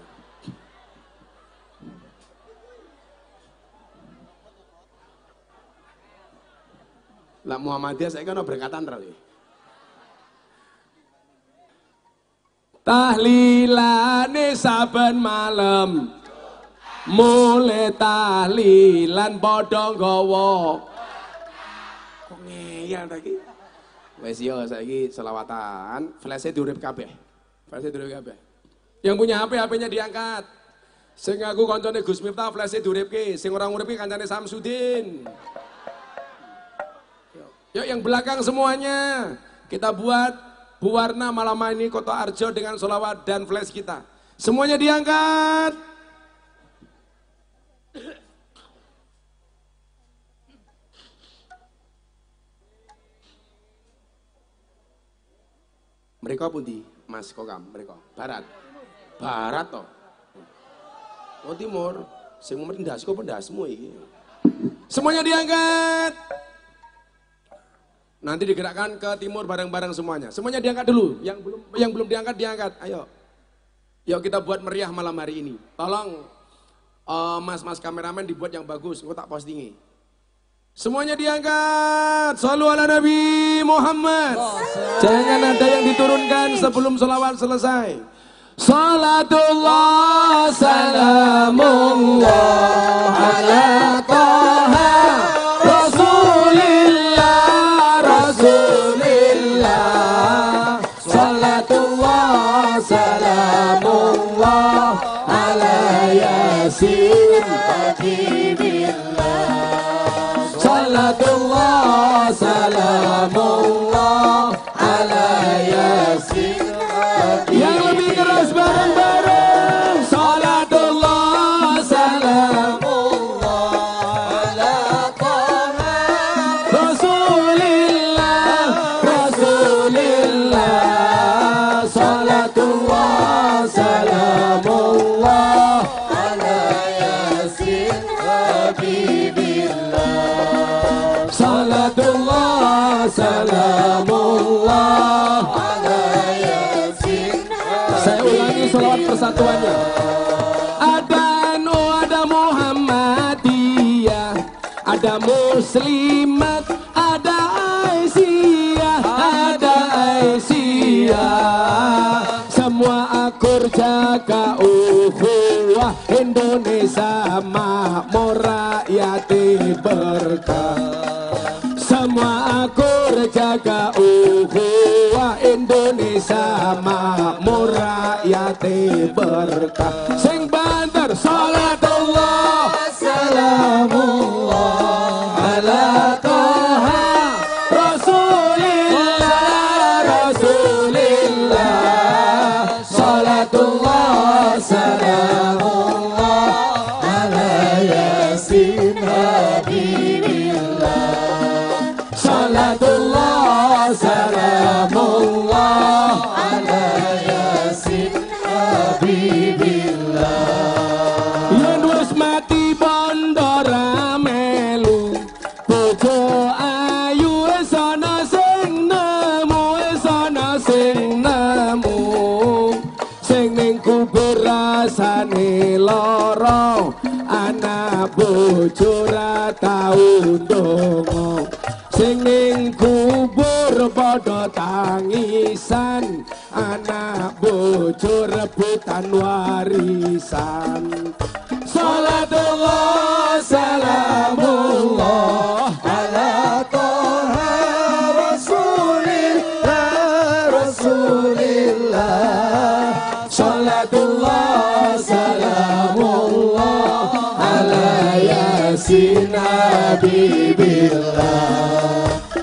Speaker 1: Lah Muhammadiyah saiki ana berkatan ra iki. Tahlilane saben malam, mulai tahlilan padha nggawa. Kok ngeyel ta iki? Wis yo saiki selawatan, flash-e diurip kabeh. Flash-e diurip kabeh. Yang punya HP, HP-nya diangkat. Sing aku koncone Gus Miftah, flash-e diuripke. Sing ora nguripke kancane Samsudin. Yuk yang belakang semuanya kita buat Bu Warna malam ini Koto Arjo dengan sholawat dan flash kita. Semuanya diangkat. Mereka pundi, Mas Kokam, mereka barat. Barat toh. Oh timur, sing mendas kok pendasmu iki. Semuanya diangkat. Nanti digerakkan ke timur bareng-bareng semuanya. Semuanya diangkat dulu. Yang belum diangkat diangkat. Ayo. Yuk kita buat meriah malam hari ini. Tolong mas-mas kameramen dibuat yang bagus. Engko tak postingi. Semuanya diangkat. Shallu ala Nabi Muhammad. Jangan ada yang diturunkan sebelum sholawat selesai. Salatullah salamullah ala Taha Rasulillah, Rasulillah. Salatullah salamullah ala Yasin Habibillah. Salatullah salamullah ala Yasin Habibillah. Yang lebih keras bareng-bareng. Salatullah salamullah ala Taha Rasulillah, Rasulillah. Salatullah salamullah ala Yasin Habibillah. Salatullah salamullah ala Yasin Habibillah. Saya ulangi sholawat persatuannya. Ada NU, ada Muhammadiyah, ada Muslimat, ada Aisyah, ada Aisyah. Semua akur jaga ukhuwah, Indonesia makmur rakyat berkah. Semua akur jaga ukhuwah, Indonesia berkah. Sing banter salatullah
Speaker 2: salamullah ala Toha
Speaker 1: Rasulillah Rasulillah.
Speaker 2: salatullah salamullah ala Yasin Habibillah
Speaker 1: Salatullah salamullah
Speaker 2: ala Yasin Habibillah.
Speaker 1: yen wis mati bondo ramelu bojo ayu wis ana sing nemu wis ana sing nemu sing ning kubur rasane lara anak bojo ra tau ndonga sing ning kubur padha tangisan anak bojo rebutan warisan. Salatullah salamullah
Speaker 2: ala Toha Rasulillah Rasulillah
Speaker 1: Salatullah salamullah
Speaker 2: ala Yasin Habibillah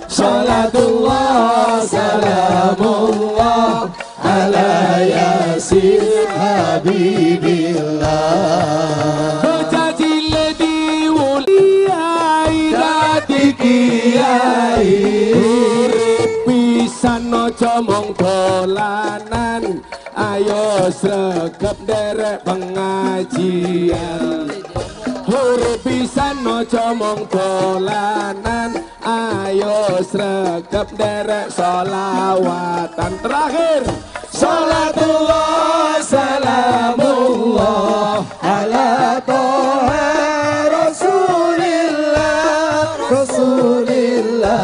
Speaker 1: Salatullah salamullah
Speaker 2: ala Yasin Habibillah.
Speaker 1: bocah cilik diwuliai dadi kiai urip pisan aja mung dolanan ayo sregep nderek pengajian urip pisan aja mung dolanan ayo sregep nderek sholawatan. Terakhir salatullah salamullah
Speaker 2: ala Toha Rasulillah Rasulillah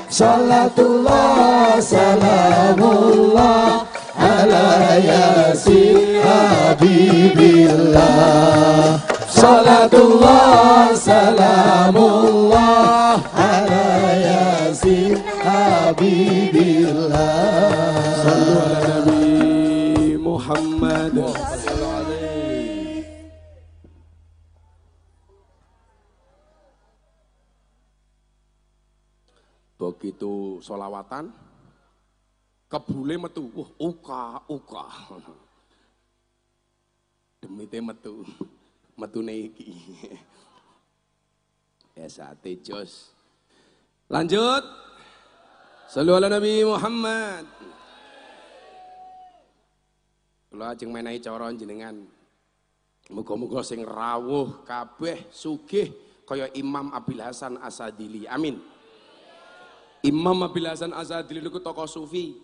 Speaker 2: salatullah salamullah ala Yasin Habibillah salatullah salamullah ala Yasin Habibillah.
Speaker 1: Sallu ala Nabi Muhammad. Begitu solawatan, kebule metu, wah uka, demite metu iki. Ya sate jos. Lanjut. Sallu ala Nabi Muhammad. Kula ajeng menehi cara jenengan. Muga-muga sing rawuh kabeh sugih kaya Imam Abil Hasan Asadili. Amin. Imam Abil Hasan Asadili niku tokoh sufi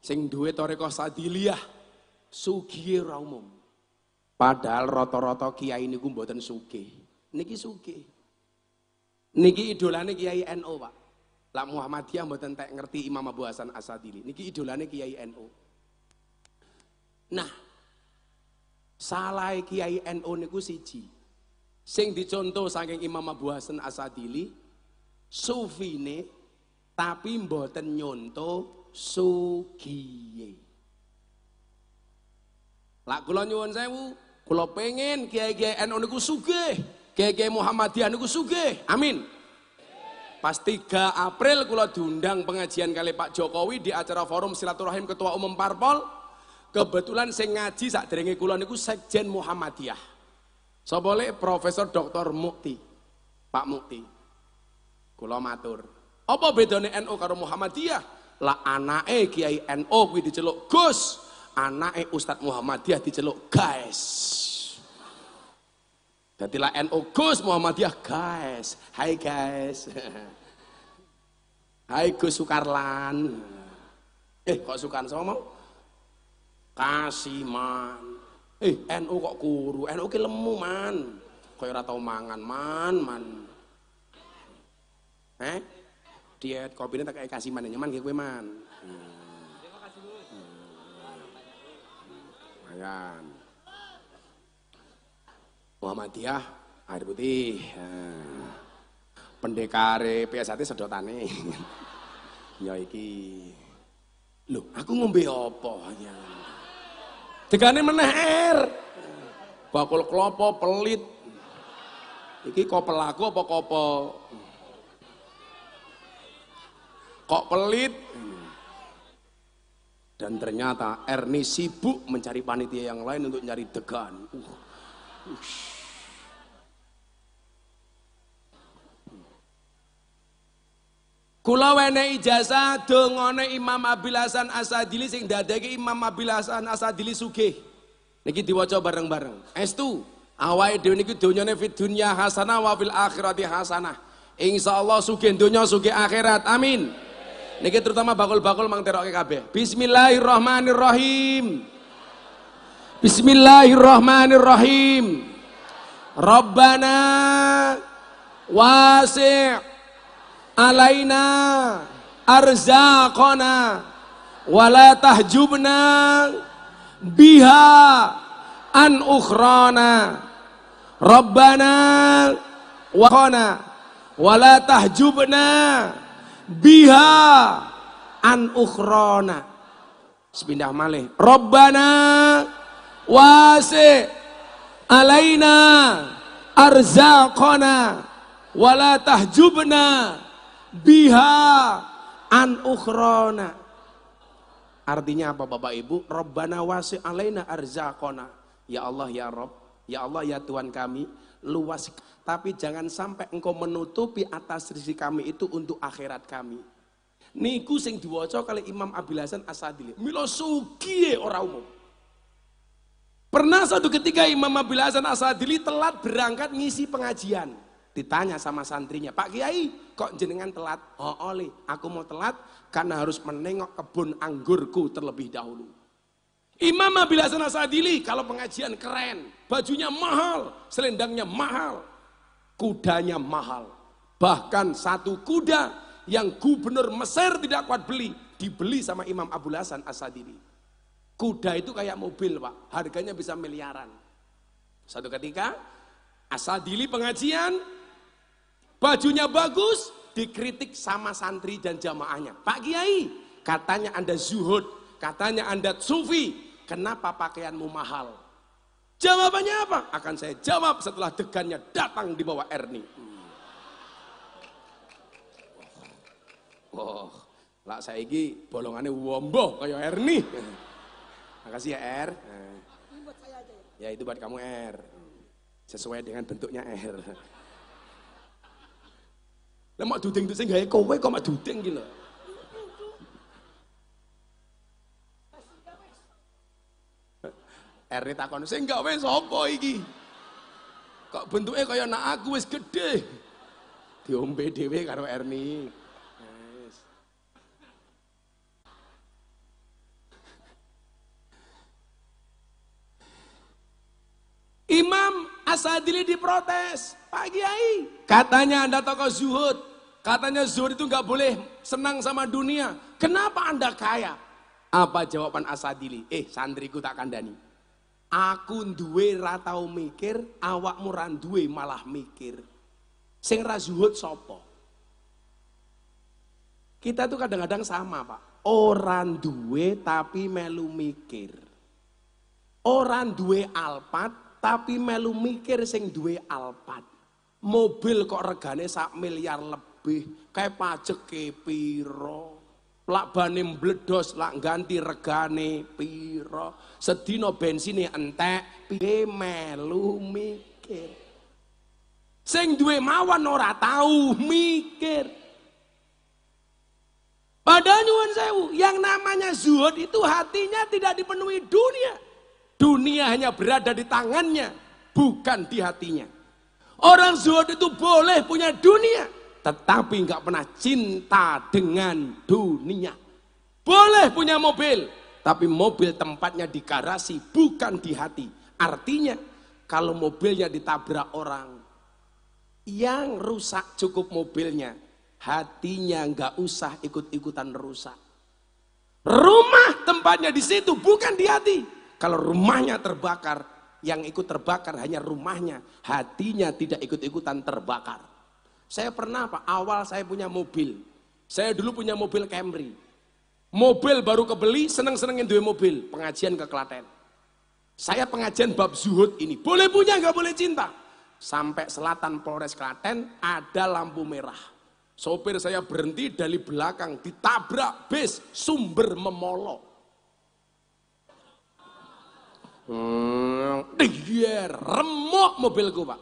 Speaker 1: sing duwe thariqah Sadiliyah, sugih ora umum. Padahal rata-rata kiai niku mboten sugih. Niki sugih. Niki idolane Kiai NU, Pak. Lah Muhammadiyah mboten tek ngerti Imam Abu Hasan Asadili. Niki idolane Kiai NU. Nah, salah Kiai NU niku siji. Sing dicontoh saking Imam Abu Hasan Asadili, sufine tapi mboten nyontoh sugiye. Lah kula nyuwun sewu, kula pengen Kiai-Kiai NU niku sugih, Kiai-Kiai Muhammadiyah niku sugih. Amin. Pas 3 April kula diundang pengajian kali Pak Jokowi di acara forum silaturahim Ketua Umum Parpol. Kebetulan sing ngaji sakderenge kula niku Sekjen Muhammadiyah. Sapa le Profesor Dr. Mukti. Pak Mukti. Kula matur, apa bedane NU karo Muhammadiyah? Lah anake Kiai NU kuwi diceluk Gus, anake Ustadz Muhammadiyah diceluk guys. Dadi lah NU Gus, Muhammadiyah guys. Hai guys. Hai Gus Sukarlan. Kok Sukarlan sama mau? Kasiman. NU kok kuru, NU ki lemu man. Kaya ora tau mangan man. Diet kopine tak kayak kasiman nyaman ki kowe man. Terima kasih Gus. Ayan. Muhammadiyah air putih. Pendekare PSAT sedotane. Ya iki. Loh, aku ngombe apa ya? Degane meneh er. Bakul klopo pelit. Iki kok pelaku apa kopo? Kok pelit? Dan ternyata Erni sibuk mencari panitia yang lain untuk nyari degan. Kula wenehi ijazah dongane Imam Abil Hasan Asadili sing dadeke Imam Abil Hasan Asadili sugih. Niki diwaca bareng-bareng. Estu awake dhewe niki donyane fid dunya hasanah wa fil akhirati hasanah. Insyaallah sugih donya sugih akhirat. Amin. Niki terutama bakul-bakul mang teroke kabeh. Bismillahirrahmanirrahim. Bismillahirrahmanirrahim. Rabbana wasi' alaina arzaqana wala tahjubna biha an ukhrana Rabbana wa qana wala tahjubna biha an ukhrana. Sepindah malih. Rabbana wasi' alaina arzaqana wala tahjubna biha an ukhrana. Artinya apa Bapak Ibu? Rabbana wasi' alaina arzaqana. Ya Allah ya Rabb, ya Allah ya Tuhan kami, luas, tapi jangan sampai engkau menutupi atas rezeki kami itu untuk akhirat kami. Niku sing diwaca kali Imam Abil Hasan Asadili. Mila sugih ora umum. Pernah satu ketika Imam Abil Hasan Asadili telat berangkat ngisi pengajian. Ditanya sama santrinya, Pak Kiai kok jenengan telat? Oh oleh, aku mau telat karena harus menengok kebun anggurku terlebih dahulu. Imam Abil Hasan Asadili kalau pengajian keren, bajunya mahal, selendangnya mahal, kudanya mahal. Bahkan satu kuda yang gubernur Mesir tidak kuat beli, dibeli sama Imam Abil Hasan Asadili. Kuda itu kayak mobil Pak, harganya bisa miliaran. Satu ketika Asadili pengajian, bajunya bagus, dikritik sama santri dan jamaahnya. Pak Kiai, katanya Anda zuhud, katanya Anda sufi, kenapa pakaianmu mahal? Jawabannya apa? Akan saya jawab setelah degannya datang di bawah Erni. Oh, lah saiki bolongannya wombo kayak Erni. Makasih ya Er. Ya itu buat kamu Er. Sesuai dengan bentuknya R. Lah mak duding itu sing gawe kowe kok mak duding iki lho. R takon sing gawe sapa iki? Kok bentuke kaya anak aku wis gedhe. Diombe dhewe karo Erni. Yes. Imam Asadili diprotes, Pak Kiai, katanya Anda tokoh zuhud, katanya zuhud itu nggak boleh senang sama dunia, kenapa Anda kaya? Apa jawaban Asadili? Santriku tak kandani, aku duwe ra tau mikir, awakmu ra duwe malah mikir, sing ra zuhud sopo? Kita tuh kadang-kadang sama Pak, orang duwe tapi melu mikir, orang duwe Alphard tapi melu mikir sing duwe Alphard. Mobil kok regane 1 miliar lebih, kayak pajak ke piro, lak bane mbledos lak ganti regane piro, sedina bensine entek, piye melu mikir. Sing duwe mawon ora tahu mikir. Padahal nyuwun sewu, yang namanya zuhud itu hatinya tidak dipenuhi dunia. Dunia hanya berada di tangannya, bukan di hatinya. Orang zuhud itu boleh punya dunia, tetapi nggak pernah cinta dengan dunia. Boleh punya mobil, tapi mobil tempatnya di garasi, bukan di hati. Artinya, kalau mobilnya ditabrak orang, yang rusak cukup mobilnya, hatinya nggak usah ikut-ikutan rusak. Rumah tempatnya di situ, bukan di hati. Kalau rumahnya terbakar, yang ikut terbakar hanya rumahnya, hatinya tidak ikut-ikutan terbakar. Saya pernah Pak, awal saya punya mobil. Saya dulu punya mobil Camry. Mobil baru kebeli, seneng-senengin duwe mobil, pengajian ke Klaten. Saya pengajian bab zuhud ini, boleh punya nggak boleh cinta. Sampai selatan Polres Klaten ada lampu merah. Sopir saya berhenti dari belakang, ditabrak bis sumber memolok. Remuk mobilku Pak.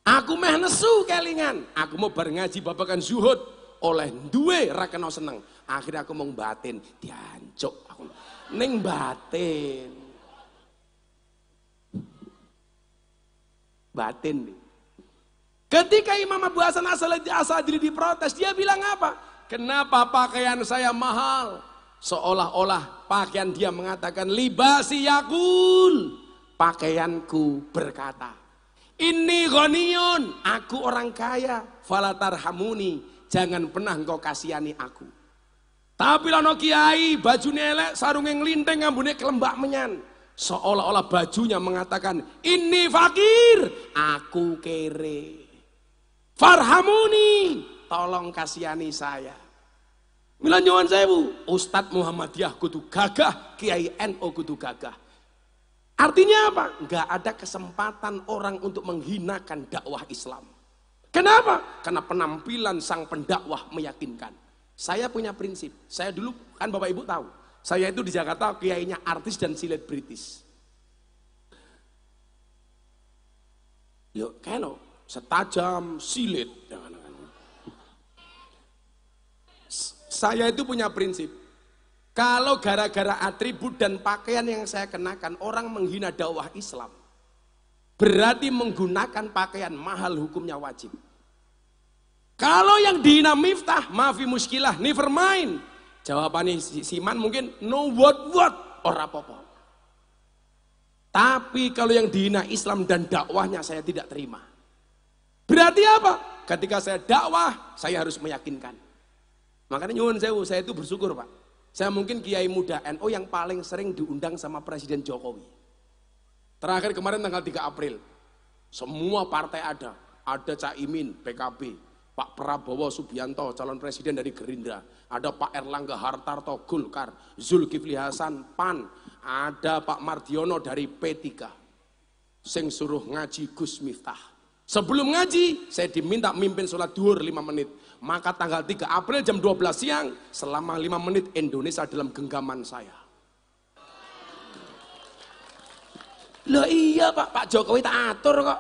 Speaker 1: Aku meh nesu kelingan. Aku mau bareng ngaji babakan zuhud. Oleh duwe ra kena seneng. Akhirnya aku mau batin. Diancuk aku. Ning batin. Batin nih. Ketika Imam Abu Hasan Asadili diprotes, dia bilang apa? Kenapa pakaian saya mahal? Seolah-olah pakaian dia mengatakan libasi yakul, pakaianku berkata, ini ghaniyun, aku orang kaya, falatarhamuni, jangan pernah engkau kasihani aku. Tapi lono kiai baju elek, sarung yang linteng, ngambune kelembak menyan, seolah-olah bajunya mengatakan ini fakir, aku kere, farhamuni, tolong kasihani saya. Mila nyuwun sewu, Ustadz Muhammadiyah kudu gagah, Kiai NU kudu gagah. Artinya apa? Enggak ada kesempatan orang untuk menghinakan dakwah Islam. Kenapa? Karena penampilan sang pendakwah meyakinkan. Saya punya prinsip. Saya dulu kan Bapak Ibu tahu, saya itu di Jakarta kiainya artis dan selebritis. Yuk, keno setajam silet. Saya itu punya prinsip, kalau gara-gara atribut dan pakaian yang saya kenakan orang menghina dakwah Islam, berarti menggunakan pakaian mahal hukumnya wajib. Kalau yang dihina Miftah, maafi muskilah, never mind. Jawabannya Siman mungkin no what ora apa-apa. Tapi kalau yang dihina Islam dan dakwahnya saya tidak terima. Berarti apa? Ketika saya dakwah, saya harus meyakinkan. Makanya nyuwun sewu, saya itu bersyukur Pak. Saya mungkin kiai muda NU yang paling sering diundang sama Presiden Jokowi. Terakhir kemarin tanggal 3 April, semua partai ada. Ada Caimin, PKB, Pak Prabowo Subianto, calon presiden dari Gerindra. Ada Pak Erlangga Hartarto, Golkar, Zulkifli Hasan, PAN. Ada Pak Mardiono dari P3. Sing suruh ngaji Gus Miftah. Sebelum ngaji, saya diminta mimpin sholat duhur 5 menit. Maka tanggal 3 April jam 12 siang, selama 5 menit Indonesia dalam genggaman saya. Loh iya Pak Jokowi tak atur kok.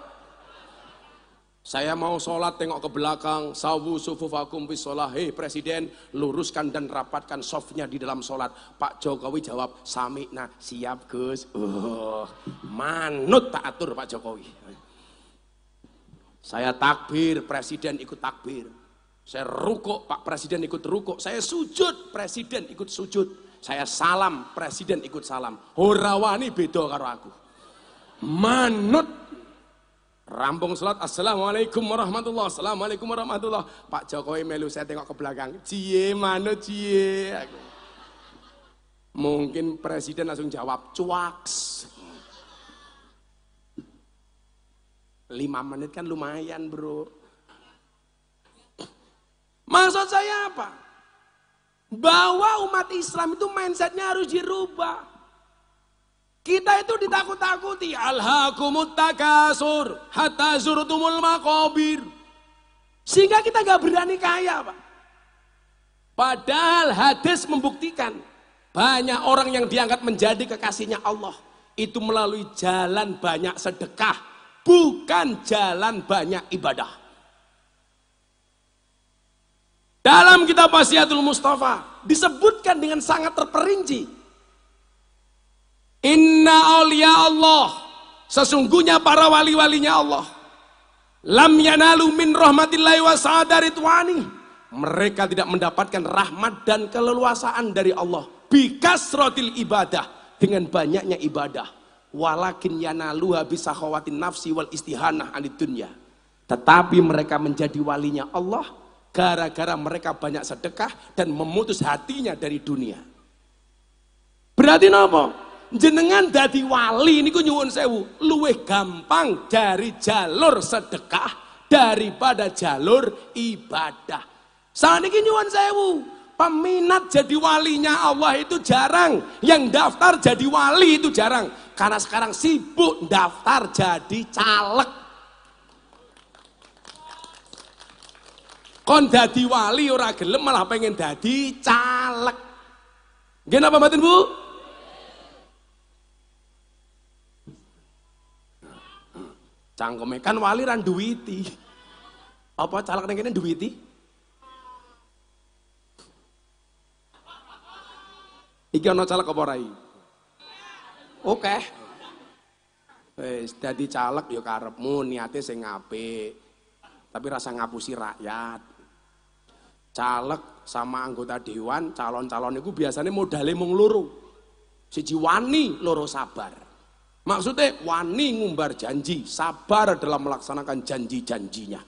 Speaker 1: Saya mau sholat tengok ke belakang, sawu sufufakum bis sholah. Hei Presiden, luruskan dan rapatkan softnya di dalam sholat. Pak Jokowi jawab, sami'na, siap Gus. Manut tak atur Pak Jokowi. Saya takbir, Presiden ikut takbir. Saya rukuk, Pak Presiden ikut rukuk. Saya sujud, Presiden ikut sujud. Saya salam, Presiden ikut salam. Horawani beda karo aku. Manut. Rampung salat, assalamualaikum warahmatullah, assalamualaikum warahmatullah. Pak Jokowi melu saya tengok ke belakang. Cie, manut cie. Mungkin Presiden langsung jawab, cuaks. 5 menit kan lumayan bro. Maksud saya apa? Bahwa umat Islam itu mindsetnya harus dirubah. Kita itu ditakut-takuti. Alhaakumut takasur hatta zurtumul maqabir. Sehingga kita gak berani kaya Pak. Padahal hadis membuktikan banyak orang yang diangkat menjadi kekasihnya Allah itu melalui jalan banyak sedekah, bukan jalan banyak ibadah. Dalam kitab Wasiatul Mustafa disebutkan dengan sangat terperinci. Inna awliya Allah, sesungguhnya para wali-walinya Allah, lam yanalu min rahmatillahi wa sa'adaritwani, mereka tidak mendapatkan rahmat dan keleluasaan dari Allah bikasrotil ibadah, dengan banyaknya ibadah, walakin yanaluha bisakhawatin nafsi wal istihanah anid dunya, tetapi mereka menjadi walinya Allah gara-gara mereka banyak sedekah dan memutus hatinya dari dunia. Berarti apa? Jenengan dadi wali niku nyuwun sewu luwih gampang dari jalur sedekah daripada jalur ibadah. Saniki nyuwun sewu, peminat jadi walinya Allah itu jarang, yang daftar jadi wali itu jarang. Karena sekarang sibuk daftar jadi caleg. Kon dadi wali ora gelem malah pengen dadi caleg. Nggih napa mboten Bu? Cangkeme kan wali ra duwiti. Apa caleg ning kene duwiti? Iki ana caleg apa ora iki? Oke. Wis dadi caleg ya karepmu, niate sing apik. Tapi rasa ngapusi rakyat. Caleg sama anggota dewan, calon-calon itu biasanya modalnya mung loro. Siji wani, loro sabar. Maksudnya wani ngumbar janji, sabar dalam melaksanakan janji-janjinya.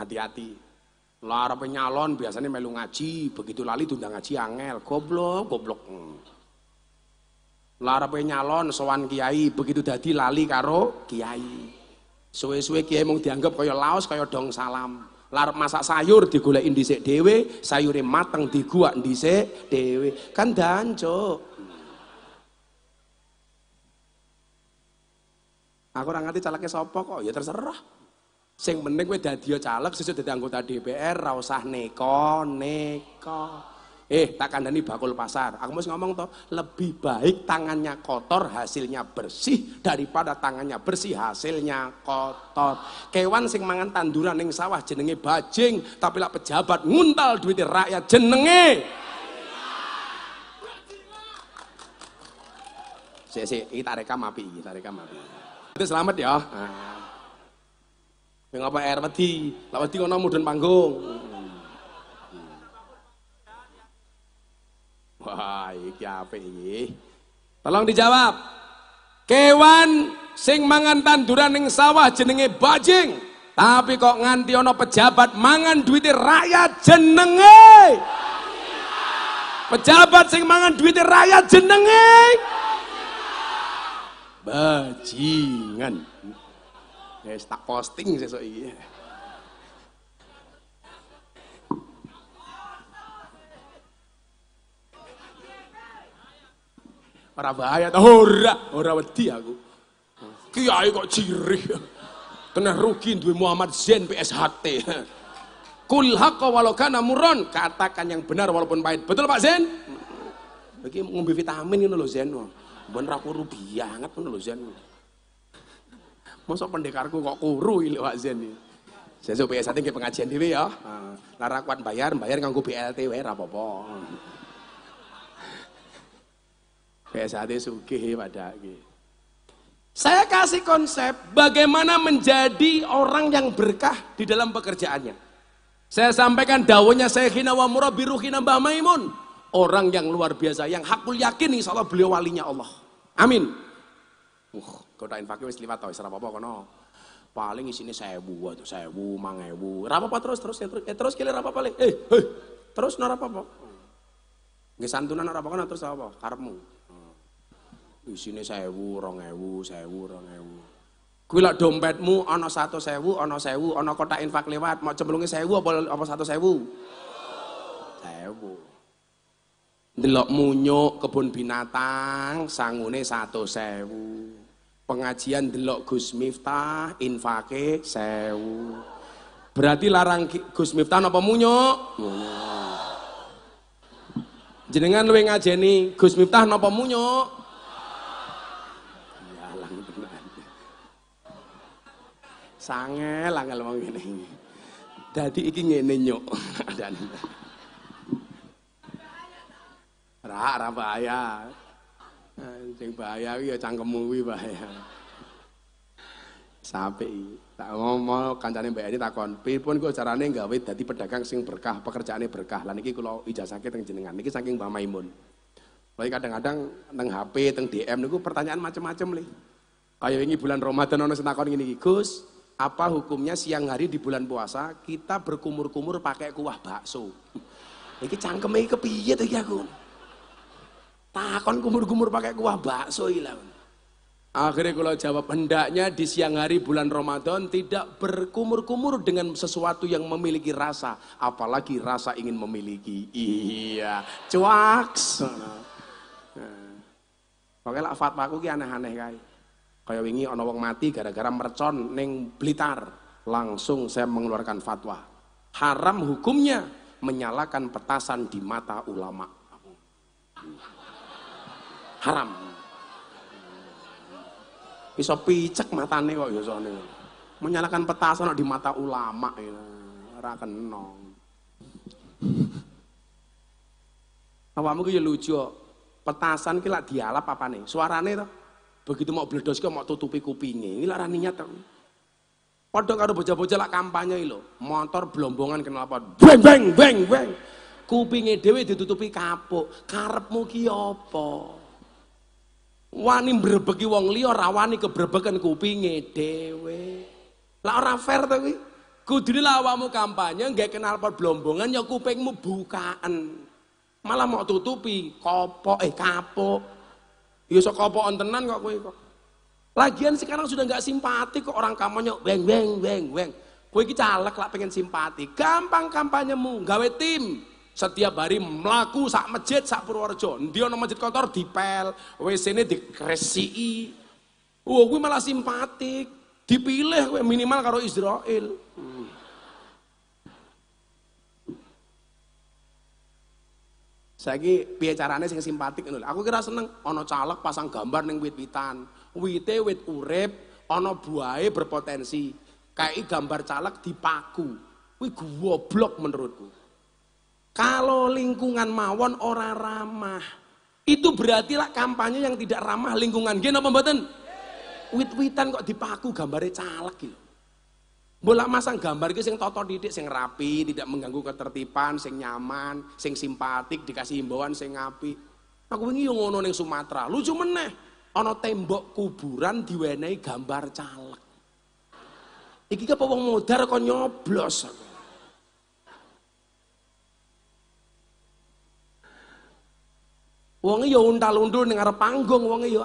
Speaker 1: Hati-hati. Lara penyalon biasanya melu ngaji, begitu lali tunda ngaji angel, goblok. Lara penyalon sowan kiai, begitu dadi lali karo kiai. Suwe-suwe kiai mung dianggap kaya laos, kaya dong salam. Larep masak sayur digoleki dhisik dhewe, sayure mateng diguak dhisik dhewe. Kan dancuk. Aku ora ngerti calegke sapa kok, ya terserah. Sing penting kowe dadi caleg, sesuk dadi anggota DPR, ra usah neko. Tak kandhani bakul pasar. Aku mesti ngomong toh, lebih baik tangannya kotor hasilnya bersih daripada tangannya bersih hasilnya kotor. Kewan sing mangan tanduran ning sawah jenenge bajing, tapi lak pejabat nguntal duit rakyat jenenge iki tak rekam api. Itu selamat ya. Yang apa air wedi, lak wedi kono mudhun panggung. Wah, iki apik iki. Tolong dijawab. Kewan sing mangan tanduran ning sawah jenenge bajing, tapi kok nganti ana pejabat mangan duite rakyat jenenge pejabat sing mangan duite rakyat jenenge bajingan. Wis tak posting sesuk iki. Ora bahaya ta? Ora wedi aku. Kiai kok cirih. Kena rugi duwe Muhammad Zain PSHT. Kul haqqa walau kana murron, katakan yang benar walaupun pahit. Betul Pak Zain? Iki ngombe vitamin ngono lho Zain. Ben ra kuru banget ngono lho Zain. Mosok pendekarku kok kuru iki Pak Zain iki. Sesuk PSHT nggih pengajian dhewe ya. Lara kuat bayar nganggo BLT wae ra apa-apa. PSHT sugih pada iki. Saya kasih konsep bagaimana menjadi orang yang berkah di dalam pekerjaannya. Saya sampaikan dawuhnya Syekhina wa murabiruhina Mbah Maimun. Orang yang luar biasa, yang hakul yakin insya Allah beliau walinya Allah. Amin. Kodain fakir wis liwat to, wis ora apa-apa kono. Paling isine 1000 atau 1000, 5000. Ora apa-apa terus kile ora apa-apa. Terus ora apa-apa. Nggih santunan ora apa-apa terus apa? Karepmu. Isine 1000, 2000, 1000, 2000. Kuwi lak dompetmu ana 100.000, ana 1000, ana kotak infak lewat, mau cemplunge 1000 apa 100.000? 1000. Ndelok munyuk kebun binatang sangune 100.000. Pengajian ndelok Gus Miftah infake 1000. Berarti larang Gus Miftah napa munyuk? Munyuk. Jenengan luwih ngajeni Gus Miftah napa munyuk? Sangel ngomong ngene. Dadi iki ngene nyuk. Ra bahaya. Sing bahaya kuwi ya cangkemmu kuwi bahaya. Sampai tak ngomong kancane Mbak Eni takon, "Pripun kok carane gawe dadi pedagang sing berkah, pekerjaane berkah?" Lan iki kula ijazahke teng jenengan. Niki saking Mbah Maimun. Lha kadang-kadang teng HP, teng DM niku pertanyaan macam-macam le. Kayak wingi bulan Ramadan ana sing takon ngene iki, "Gus, apa hukumnya siang hari di bulan puasa kita berkumur-kumur pakai kuah bakso?" Iki cangkeme iki kepiye to iki aku? Takon kumur-kumur pakai kuah bakso iki lho. Akhirnya kalau jawab, hendaknya di siang hari bulan Ramadan tidak berkumur-kumur dengan sesuatu yang memiliki rasa, apalagi rasa ingin memiliki. Iya, cuaks. Pokoke lak fatwaku ki aneh-aneh kae. Kaya wingi ana wong mati gara-gara mercon ning Blitar, langsung saya mengeluarkan fatwa. Haram hukumnya menyalakan petasan di mata ulama. Haram. Iso picek matane kok ya sone. Menyalakan petasan di mata ulama ya. Ora kena. Awakmu ki ya lucu kok. Petasan ki lak dialap apane? Suarane to. Begitu mau bledos ki mau tutupi kupinge. Iki lak ra niat to. Padha karo bocah-bocah lak kampanye lho. Motor blombongan kenal apa? Beng beng beng beng. Kupinge dhewe ditutupi kapuk. Karepmu ki apa? Wani mbrebeki wong liya ora wani kebrebeken kupinge dhewe. Lah ora fair to kuwi. Kudune lah awakmu kampanye nggak kenal pot blombongan ya kupingmu bukaan. Malah mau tutupi kapuk. Ya sok kopokan tenan kok kowe kok. Lagian sekarang sudah nggak simpatik kok orang kampanye weng weng weng weng. Kowe iki caleg lah pengen simpati. Gampang kampanyemu, gawe tim. Setiap hari mlaku sak masjid sak Purworejo. Endi ana masjid kotor dipel, WC-ne dikresiki. Oh, kuwi malah simpatik. Dipilih kowe minimal karo Israel. Saiki piye carane sing simpatik ngono lho. Aku kira seneng ana caleg pasang gambar ning wit-witan. Wite wit urip, ana buahe berpotensi. Kayak gambar caleg dipaku. Kuwi goblok menurutku. Kalau lingkungan mawon ora ramah, itu berarti lah kampanye yang tidak ramah lingkungan. Nggih napa mboten? Wit-witan kok dipaku gambare caleg iki. Bola masang gambar iki sing toto didik, sing rapi, tidak mengganggu ketertiban, sing nyaman, sing simpatik, dikasih himbauan sing apik. Aku wingi yo ngono ning Sumatera. Lucu meneh, ana tembok kuburan diwenehi gambar caleg. Iki apa wong modar kok nyoblos. Wonge yo untal-untul ning arep panggung wonge yo.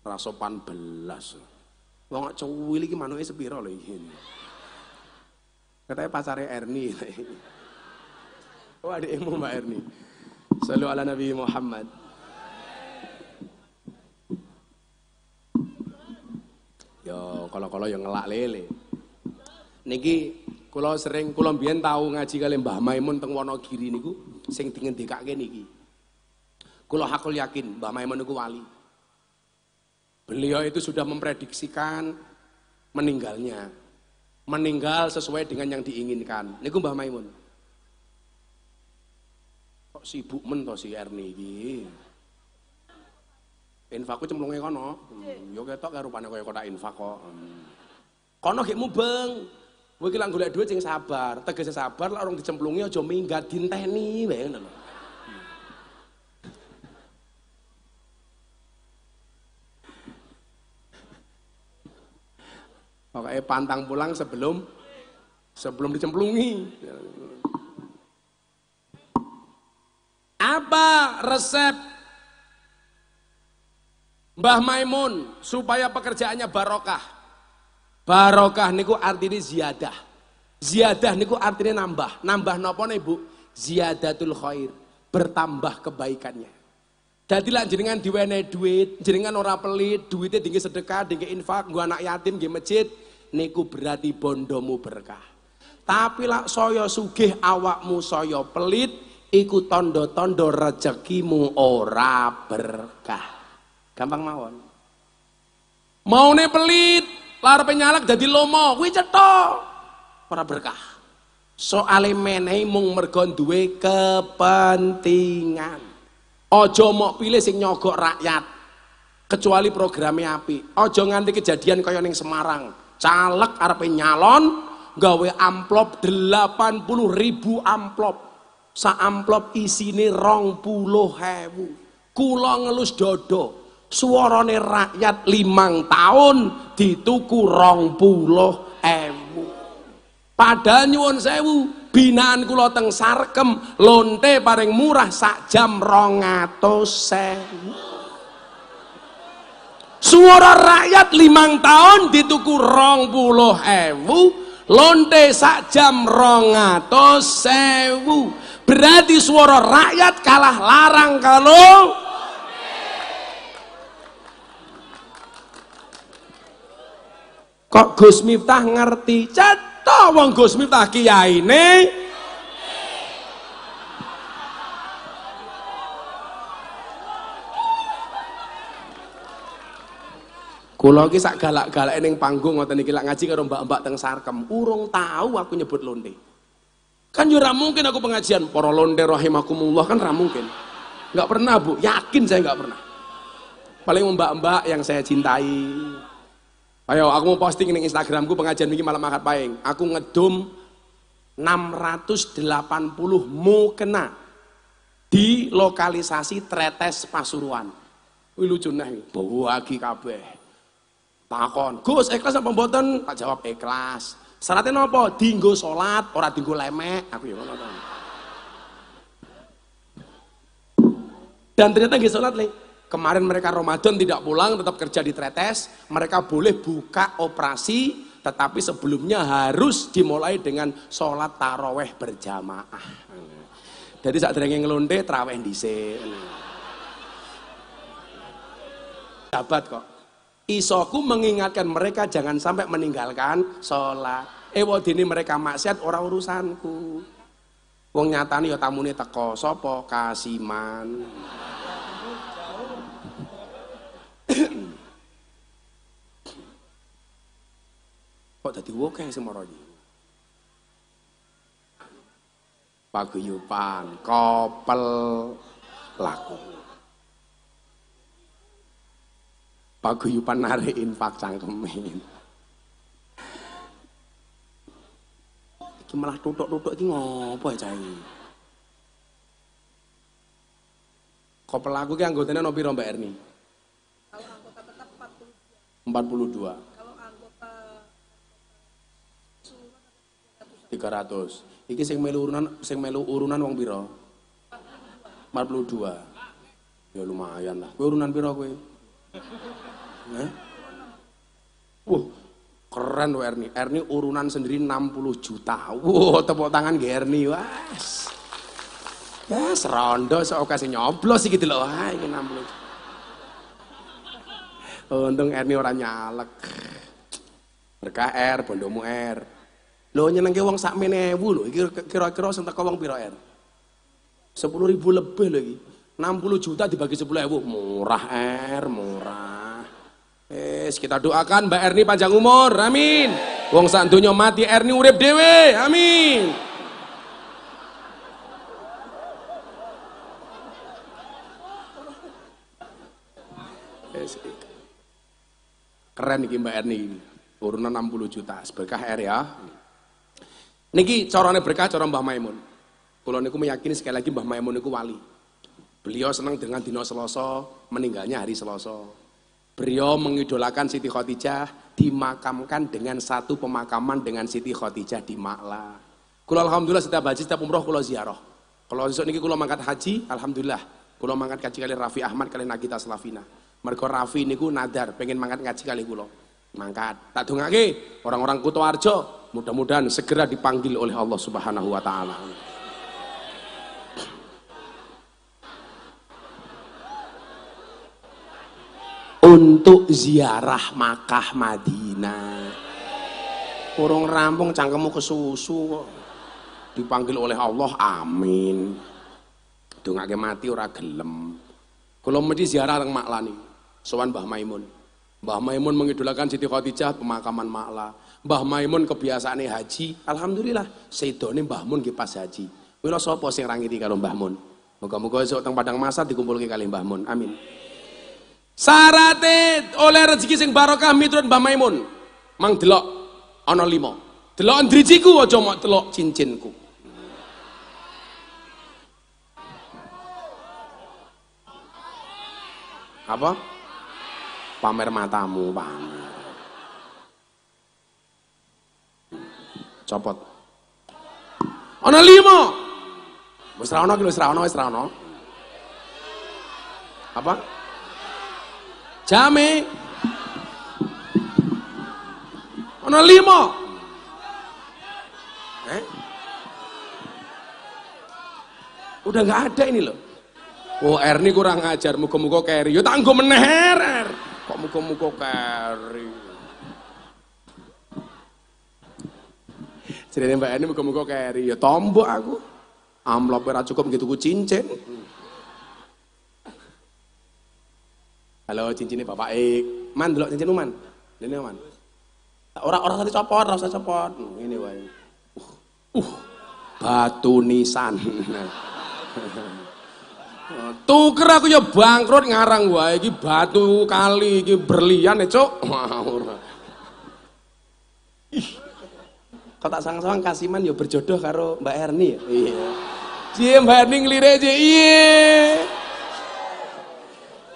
Speaker 1: Rasopan belas. Wong cuwil iki manuke sepira lho iki. Katanya pacare Erni. Oh adikmu Mbak Erni. Shallu ala Nabi Muhammad. Yo kalau yang ngelak lele. Niki kula mbiyen tau ngaji kali Mbah Maimun teng Wonogiri niku sing dingendikake niki. Kula hakul yakin Mbah Maimun niku wali. Beliau itu sudah memprediksikan meninggalnya. Meninggal sesuai dengan yang diinginkan. Niku Mbah Maimun. Kok sibuk men to si Erni iki. Infakku cemplunge kono. Yo ketok karo rupane kaya kotak infak kok. Kono gek mubeng. Kowe iki lak golek dhuwit sing sabar. Tegese sabar lak orang dicemplungi aja minggat dinteni wae ngono lho. Pokoknya pantang pulang sebelum dicemplungi. Apa resep Mbah Maimun supaya pekerjaannya barokah? Barokah niku artinya ziyadah. Ziyadah niku artinya nambah. Nambah napa Ibu? Ziyadatul khair, bertambah kebaikannya. Dadi lak jenengan diwenehi duit, jenengan ora pelit, duitnya tinggi sedekah, tinggi infak, nggo anak yatim nggih masjid, niku berarti bondomu berkah. Tapi lak saya sugih awakmu saya pelit, iku tondo-tondo rezekimu ora berkah. Gampang mawon. Maune pelit, larepe nyalek dadi lomo, kuwi cetha. Ora berkah. Soale menehi mung mergo duwe kepentingan. Ojo mau pilih sing nyogok rakyat, kecuali programnya api. Ojo nganti kejadian kaya ning Semarang, caleg arepe nyalon, gawe amplop 80.000 amplop. Sa amplop isine 20.000. Kula ngelus dodo, suarane rakyat 5 tahun dituku 20.000. Padahal nyuwun sewu. Binaan kula teng Sarkem lonte paling murah sak jam 200.000. Suara rakyat 5 tahun dituku 20.000, lonte sak jam 200.000. Berarti suara rakyat kalah larang kalau kok Gus Miftah ngerti. Cetok wong Gus Miftah kiyaine kula iki sak galak-galake ning panggung ngoten iki lak ngaji karo mbak-mbak teng Sarkem. Urung tahu aku nyebut londe. Kan yo ora mungkin aku pengajian para londe rahimakumullah, kan ora mungkin. Enggak pernah, Bu. Yakin saya enggak pernah. Paling mbak-mbak yang saya cintai. Ayo aku mau posting ning Instagramku pengajian iki malam Ahad paing. Aku ngedum 680 mukena di lokalisasi Tretes Pasuruan. Wih lucu nah iki. Bagi kabeh. Takon, Gus ikhlas apa mboten? Tak jawab ikhlas. Syaratnya napa? Dinggo salat, ora dinggo lemek. Aku ya ngono to. Dan ternyata nggih salat le. Kemarin mereka Ramadan tidak pulang, tetap kerja di Tretes. Mereka boleh buka operasi, tetapi sebelumnya harus dimulai dengan sholat taraweh berjamaah. Jadi saat derenge ngelonte taraweh dhisik. Sahabat kok. Isoku mengingatkan mereka jangan sampai meninggalkan sholat. Wadini mereka maksiat orang urusanku. Wong nyatani ya tamune teko sapa Kasiman. Kok dadi woke semara iki. Paguyuban, kopel laku. Paguyuban narik infak cangkemin. Iki malah tutuk-tutuk iki ngopo ya cah iki? Kopel aku ki anggotane ono piro Mbak Erni?
Speaker 3: Kalau anggota tetap
Speaker 1: 42.
Speaker 3: 42. Kalau anggota
Speaker 1: 300. Iki sing melu urunan wong piro? 42. Ya lumayan lah. Kowe urunan piro kowe? Keren loh Erni. Erni urunan sendiri 60 juta. Tepuk tangan ke Erni. Wes. Ya serondo sok kasih nyoblos sih gitu loh. Wah, ini 60 juta. Untung Erni orang nyalek. Berkah R, bondomu R. Lo nyenengke wong sak menewu lho. Iki kira-kira sing teko wong piro R? 10.000 lebih lagi. 60 juta dibagi 10.000, murah murah. Kita doakan Mbak Erni panjang umur, amin. Wong sak donya mati Erni urip dhewe, amin. Keren iki Mbak Erni, urunan 60 juta, berkah R ya. Niki carane berkah cara Mbah Maimun. Kula niku meyakini sekali lagi Mbah Maimun niku wali. Beliau senang dengan dino Selasa, meninggalnya hari Selasa. Beliau mengidolakan Siti Khadijah, dimakamkan dengan satu pemakaman dengan Siti Khadijah di Makla. Kula alhamdulillah setiap haji, setiap umroh kula ziarah. Kalau besok niki kula mangkat haji, alhamdulillah. Kula mangkat haji kali Raffi Ahmad kali Nagita Slavina. Mergo Raffi niku nadar pengen mangkat ngaji kali kula. Mangkat. Tak dongake orang-orang Kutoarjo, mudah-mudahan segera dipanggil oleh Allah Subhanahu wa taala. Untuk ziarah Makkah Madinah. Urung rampung cangkemmu kesusu kok. Dipanggil oleh Allah, amin. Dongake mati ora gelem. Kula mesti ziarah teng Makla niki. Sowan Mbah Maimun. Mbah Maimun mengidolakan Siti Khadijah pemakaman Makla. Mbah Maimun kebiasaane haji, alhamdulillah sedone Mbah Mun nggih pas haji. Mila sapa sing ra ngiti karo Mbah Mun? Muga-muga esuk teng Padang Masar dikumpulke kali Mbah Mun. Amin. Sarate oleh rezeki sing barokah miturut Mbah Maimun. Mang delok ana 5. Delok drijiku aja mok delok cincinku. Apa? Pamer matamu, pamer. Copot. Ana 5. Wis ra ono ki, wis ra ono. Apa? Jame. Ana 5. Udah nggak ada ini loh. Oh, Erni kurang ajar, muga-muga keri. Yo tak nggo meneh, Er. Kok muga-muga keri. Cerita Mbak Erni muga-muga keri. Ya tombok aku. Amplop ora cukup gitu ku cincin. Halo, cincinnya Bapak Man, delok cincin Man. Dene Man. Orang tadi copot, ora usah copot. Ini wae. Batu nisan. Tuker aku ya bangkrut ngarang wae iki batu kali iki berlian Cuk. Kok tak sang-sang Kasiman ya berjodoh karo Mbak Erni ya. Iya. Cie Mbak Erni nglire cie. Iya.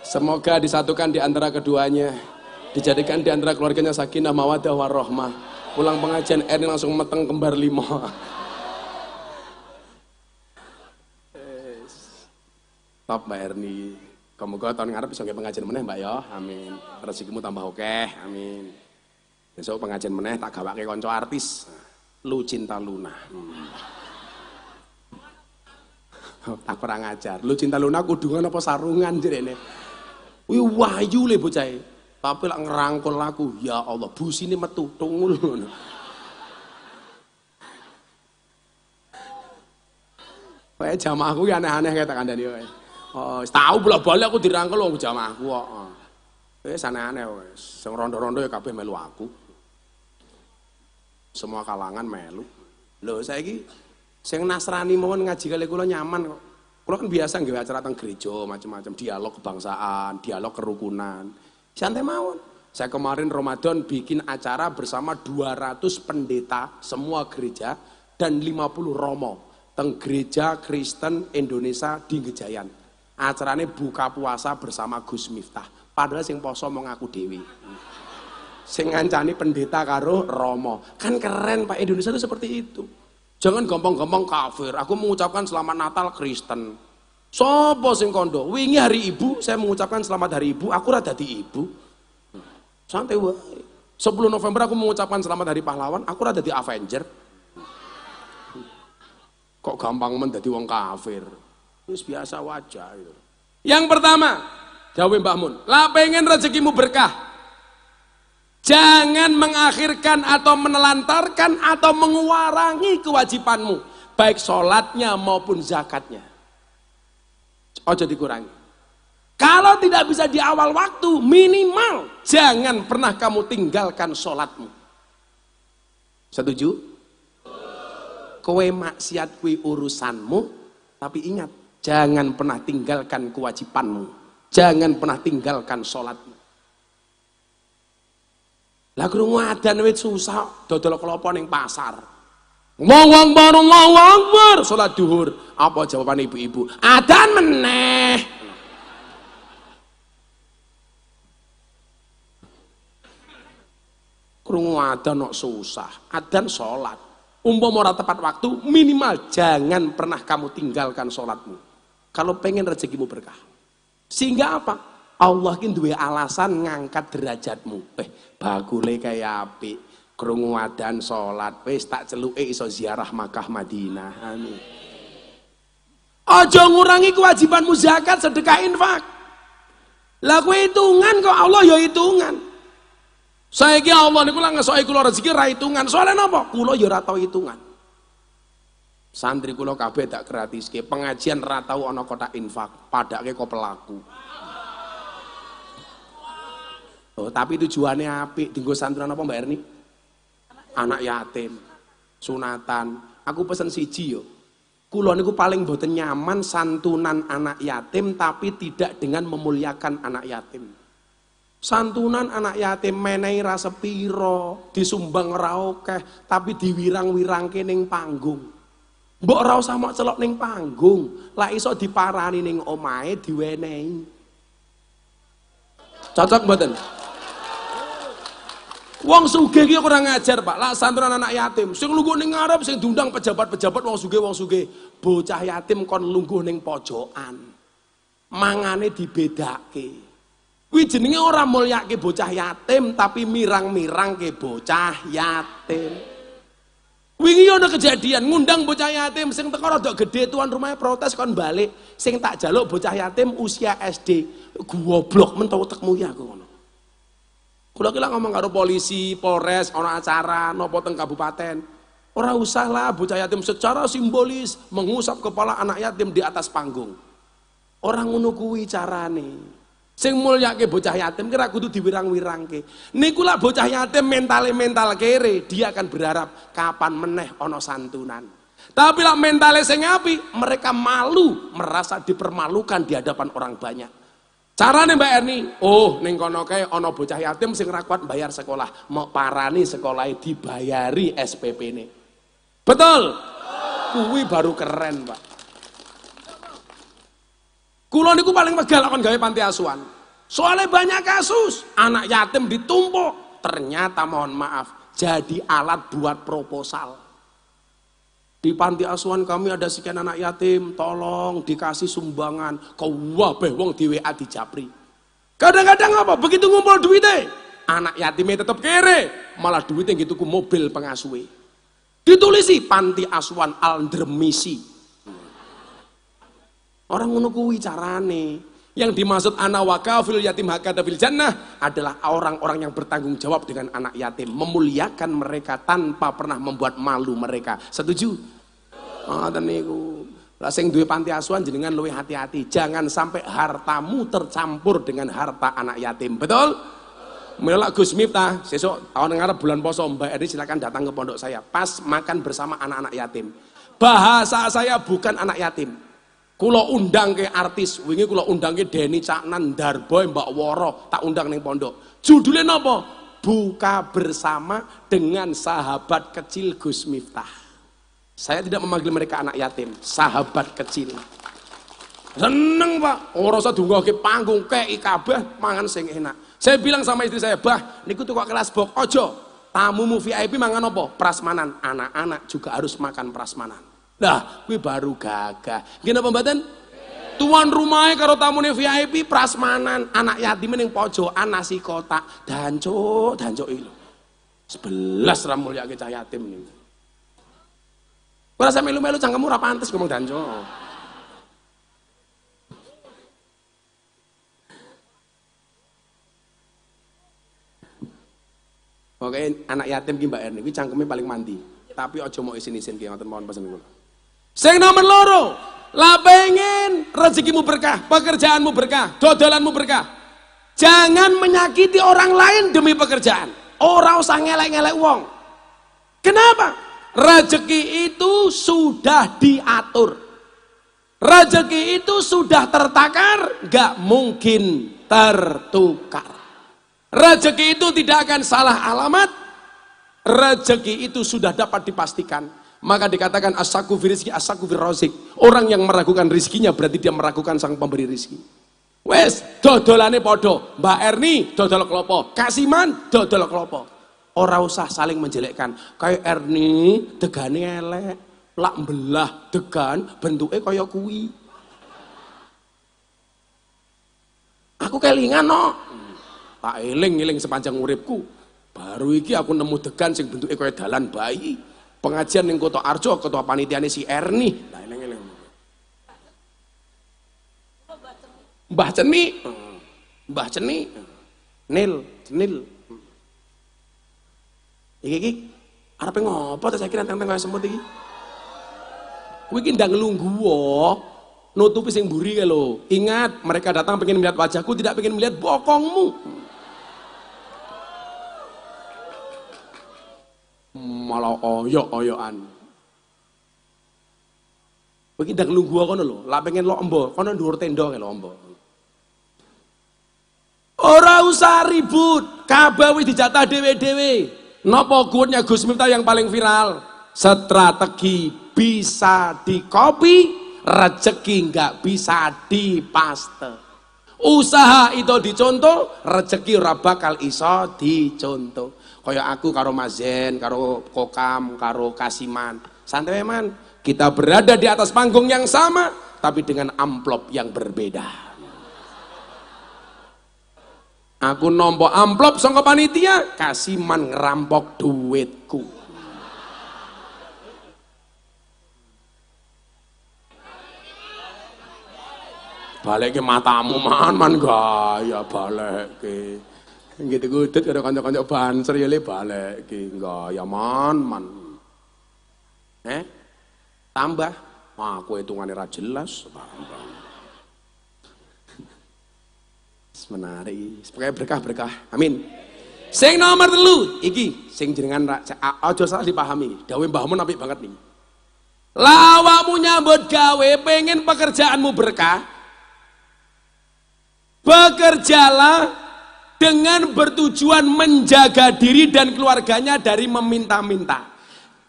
Speaker 1: Semoga disatukan di antara keduanya. Dijadikan di antara keluarganya sakinah mawaddah warahmah. Pulang pengajian Erni langsung meteng kembar 5. Top Mbak Erni. Semoga tahun ngarep bisa nggih pengajian meneh Mbak ya. Amin. Rezekimu tambah akeh. Amin. Besok pengajian meneh tak gawake kanca artis. Lu Cinta Luna. Tak kurang ajar. Lu Cinta Luna kudungan apa sarungan jirene. Wih wahyu le bocah. Tapi lak ngerangkul aku, ya Allah, busine metu tungul ngono. Kayak jamaahku ya aneh-aneh kayak tak kandani wae. Oh, tahu bola-bola aku dirangkul wong jamaahku kok. Wis aneh-aneh wis. Sing rondo-rondo ya kabeh melu aku. Semua kalangan melu. Lho saiki sing Nasrani mawon ngaji kali kula nyaman kok. Kula kan biasa nggawe acara teng gereja macam-macam, dialog kebangsaan, dialog kerukunan. Santai mawon. Saya kemarin Ramadan bikin acara bersama 200 pendeta semua gereja dan 50 romo teng gereja Kristen Indonesia di Gejayan. Acaranya buka puasa bersama Gus Miftah. Padahal sing poso mau ngaku dewi. Sing ngancani pendeta karo romo. Kan keren Pak, Indonesia itu seperti itu. Jangan gampang-gampang kafir. Aku mengucapkan selamat Natal Kristen. Sopo sing kondo? Wingi hari ibu saya mengucapkan selamat hari ibu, aku rada di ibu. Santai wae. 10 November aku mengucapkan selamat hari pahlawan, aku rada di Avenger. Kok gampang men dadi wong kafir. Wis biasa wajar gitu. Yang pertama, jawab Mbah Mun, lah pengen rezekimu berkah. Jangan mengakhirkan atau menelantarkan atau mengurangi kewajibanmu, baik sholatnya maupun zakatnya. Ojo dikurangi. Kalau tidak bisa di awal waktu, minimal jangan pernah kamu tinggalkan sholatmu. Setuju? Kowe maksiat kuwi urusanmu, tapi ingat, jangan pernah tinggalkan kewajibanmu. Jangan pernah tinggalkan sholatmu. Lah krungu adzan wis susah, dodol klopo ning pasar. Allahu Akbar, Allahu Akbar, salat duhur. Apa jawaban ibu-ibu? Adzan meneh. Krungu adzan kok susah. Adzan salat. Umpama ora tepat waktu, minimal jangan pernah kamu tinggalkan salatmu. Kalau pengen rezekimu berkah. Sehingga apa? Allah ki duwe alasan ngangkat derajatmu. Bagule kaya apik. Krungu adzan salat wis tak celuke iso ziarah Makkah Madinah. Amin. Aja ngurangi kewajibanmu zakat, sedekah, infak. Lah kowe hitungan kok Allah ya hitungan. Saiki Allah niku lak ngesoki kula rezeki ra hitungan. Soale napa? Kula ya ora tau hitungan. Santri kula kabeh tak gratiske, pengajian ra tau ana kotak infak, padake kok pelaku. Oh, tapi tujuannya apik, dienggo santunan apa Mbak Erni? Anak yatim, sunatan. Aku pesen siji yo. Kula niku paling mboten nyaman santunan anak yatim tapi tidak dengan memuliakan anak yatim. Santunan anak yatim menehi ra sepiro, disumbang ora akeh, tapi diwirang-wirangke ning panggung. Mbok ora usah mok celok ning panggung, lah iso diparani ning omahe diwenehi. Cocok mboten? Wong sugih ki kurang ngajar, Pak. Lah santunan anak yatim, sing lungguh ning ngarep, sing diundang pejabat-pejabat wong sugih. Bocah yatim kon lungguh ning pojokan. Mangane dibedake. Kuwi jenenge ora mulyake bocah yatim, tapi mirang-mirang ke bocah yatim. Wingi ana kejadian ngundang bocah yatim sing teko rada gedhe tuan rumahnya protes kon balik. Sing tak jaluk bocah yatim usia SD. Goblok men tau tekmu ya aku ngono. Kula ki ngomong karo polisi, Polres, ana acara napa teng kabupaten. Ora usah lah bocah yatim secara simbolis mengusap kepala anak yatim di atas panggung. Orang ngono kuwi carane. Sing mulyake bocah yatim kira kudu diwirang-wirangke. Niku lak bocah yatim mental kere, dia akan berharap kapan meneh ana santunan. Tapi lak mentale sing apik, mereka malu, merasa dipermalukan di hadapan orang banyak. Carane Mbak Erni, oh ning kono kae ana bocah yatim sing ra kuat bayar sekolah, mau parani sekolahe dibayari SPP-ne. Betul? Kuwi baru keren, Pak. Kulo niku paling wegal kon gawe panti asuhan. Soalnya banyak kasus anak yatim ditumpuk, ternyata mohon maaf jadi alat buat proposal. Di panti asuhan kami ada sekian anak yatim, tolong dikasih sumbangan. Kabeh wong di WA di Japri. Kadang-kadang apa? Begitu ngumpul duitnya, anak yatimnya tetap kere, malah duitnya gitu ku mobil pengasuhe. Ditulisi panti asuhan Al-Dremisi. Orang ngono kuwi carane. Yang dimaksud ana wakafil yatim hakata fil jannah adalah orang-orang yang bertanggung jawab dengan anak yatim, memuliakan mereka tanpa pernah membuat malu mereka. Setuju? Ngoten niku. Lah sing duwe panti asuhan jenengan luwih hati-hati, jangan sampai hartamu tercampur dengan harta anak yatim. Betul? Mila Gus Miftah, sesuk tahun ngarep bulan poso Mbak Eri silakan datang ke pondok saya. Pas makan bersama anak-anak yatim. Bahasa saya bukan anak yatim. Kula undang ke artis, wingi kula undang ke Denny Caknan, Darboy, Mbak Woro, tak undang ning pondok. Judulnya napa? Buka bersama dengan sahabat kecil Gus Miftah. Saya tidak memanggil mereka anak yatim, sahabat kecil. Seneng Pak, ora usah dunggoke panggung kei kabeh mangan sing enak. Saya bilang sama istri saya, "Bah, niku tuh kok kelas box ojo. Tamumu VIP mangan apa? Prasmanan. Anak-anak juga harus makan prasmanan." Nah, kuwi baru gagah. Nggih napa mboten? Tuan rumahnya karo tamune VIP prasmanan, anak yatim ning pojokan nasi kotak, dancuk iki lho. 11 ra mulyake cah yatim niku. Ora sampe melu-melu cangkemmu ora pantes ngomong dancuk. Oke, anak yatim ki Mbak Erni kuwi cangkeme paling mandi. Tapi aja mau isin-isin ki ngoten mawon pesen kula. Sing nomor loro, lah pengen rezekimu berkah, pekerjaanmu berkah, dodolanmu berkah. Jangan menyakiti orang lain demi pekerjaan. Ora usah ngelek-ngelek wong. Kenapa? Rezeki itu sudah diatur. Rezeki itu sudah tertakar, gak mungkin tertukar. Rezeki itu tidak akan salah alamat. Rezeki itu sudah dapat dipastikan. Maka dikatakan asyaku fi rizki, asyaku fi rozik. Orang yang meragukan rizkinya berarti dia meragukan sang pemberi rizki. Wes, dodolane podo. Mbak Erni dodol klopo, Kasiman dodol klopo. Ora usah saling menjelekkan. Kayak Erni degane elek, lak belah degan bentuke kaya kuwi. Aku kelingan no. Tak eling-eling sepanjang uripku. Baru iki aku nemu degan sing bentuke kaya dalan bayi. Pengajian ning Kota Arjo, ketua panitiane si Erni. Nah, eling-eling. Mbah Ceni. Mbah Ceni. Cenil. Iki arepe ngopo ta saiki nenteng kaya semut iki? Kuwi iki ndang nglungguh, nutupi sing mburi kae lho. Ingat, mereka datang pengen melihat wajahku, tidak pengen melihat bokongmu. Malah oyok-oyokan. Kowe iki ndang nglungguh kono lho, lah pengen lo embo, kono dhuwur tenda kae lho embo. Ora usah ribut, kabeh wis dijatah dhewe-dhewe. Napa quote-nya Gus Miftah yang paling viral? Strategi bisa dikopi, rezeki nggak bisa dipaste. Usaha itu dicontoh, rezeki ora bakal iso dicontoh. Kaya aku karo Mazen, karo Kokam, karo Kasiman. Santai man, kita berada di atas panggung yang sama, tapi dengan amplop yang berbeda. Aku nombok amplop sangka panitia, Kasiman ngerampok duitku. Balik ke matamu man gaya balik ke. Gitu gudut ada kanca-kanca banser ya le balik ke gaya man. Tambah. Wah, aku hitungannya ra jelas. Tambah. Menarik. Pokoknya berkah-berkah. Amin. Sing nomor 3 iki sing jenengan aja salah dipahami. Dawuh Mbah Mun apik banget nih. Lawakmu nyambut gawe pengen pekerjaanmu berkah. Bekerjalah dengan bertujuan menjaga diri dan keluarganya dari meminta-minta.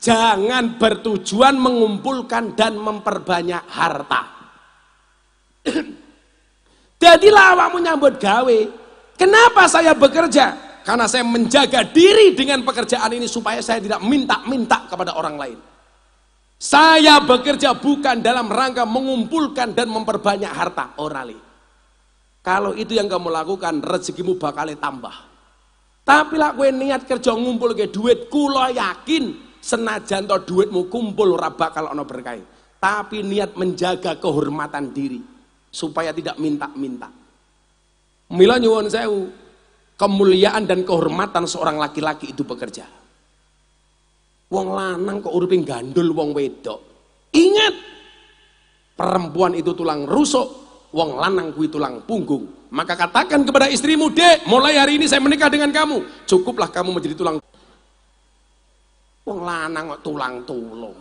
Speaker 1: Jangan bertujuan mengumpulkan dan memperbanyak harta. Jadi awakmu nyambut gawe. Kenapa saya bekerja? Karena saya menjaga diri dengan pekerjaan ini supaya saya tidak minta-minta kepada orang lain. Saya bekerja bukan dalam rangka mengumpulkan dan memperbanyak harta. Orali. Kalau itu yang kamu lakukan, rezekimu bakal tambah. Tapi lah kowe niat kerja ngumpul ke duit, kula yakin senajan to duitmu kumpul ora bakal ana berkah. Tapi niat menjaga kehormatan diri supaya tidak minta-minta. Mila nyuwun sewu, kemuliaan dan kehormatan seorang laki-laki itu bekerja. Wong lanang kok uripin gandul wong wedok. Ingat, perempuan itu tulang rusuk, wong lanang kuwi tulang punggung. Maka katakan kepada istrimu, "Dek, mulai hari ini saya menikah dengan kamu. Cukuplah kamu menjadi tulang." Wong lanang kok tulang tulung.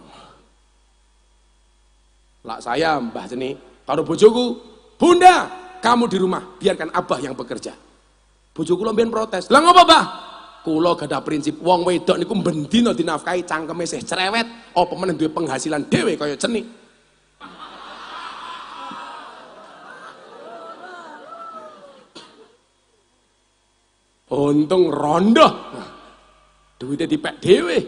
Speaker 1: Lah saya Mbah Jeni karo bojoku, "Bunda, kamu di rumah, biarkan abah yang bekerja." Bojoku lomben protes. "Lah ngopo, Mbah?" Kula gadah prinsip wong wedok niku bendina dinafkahi cangkeme isih cerewet, apa meneh duwe penghasilan dhewe kaya Jeni. Untung rondo. Duitnya dipek dhewe.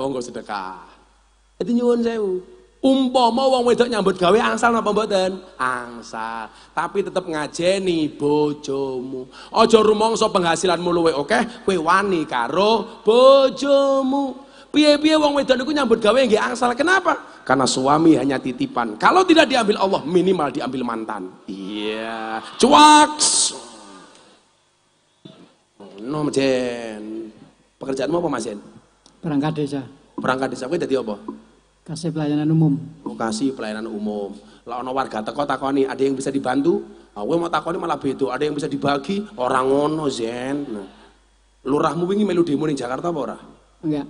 Speaker 1: Oh, enggak sedekah. Jadi nyuwun sewu. Umpama wong wedok nyambut gawe angsal napa mboten? Angsal. Tapi tetep ngajeni bojomu. Aja rumangsa penghasilanmu luwih akeh, kowe wani karo bojomu. Piye-piye wong wedok niku nyambut gawe nggih angsal. Kenapa? Karena suami hanya titipan. Kalau tidak diambil Allah, minimal diambil mantan. Iya. Cuaks. No, Jen. Pekerjaanmu apa, Mas Jen?
Speaker 4: Perangkat desa.
Speaker 1: Perangkat desa kowe dadi apa?
Speaker 4: Kasih pelayanan umum.
Speaker 1: Kasih pelayanan umum. Lah ana warga teko takoni, ada yang bisa dibantu? Kowe mau takoni malah beda. Ada yang bisa dibagi? Orang ngono, Zen. Nah. Lurahmu wingi melu demo ning Jakarta apa ora?
Speaker 4: Enggak.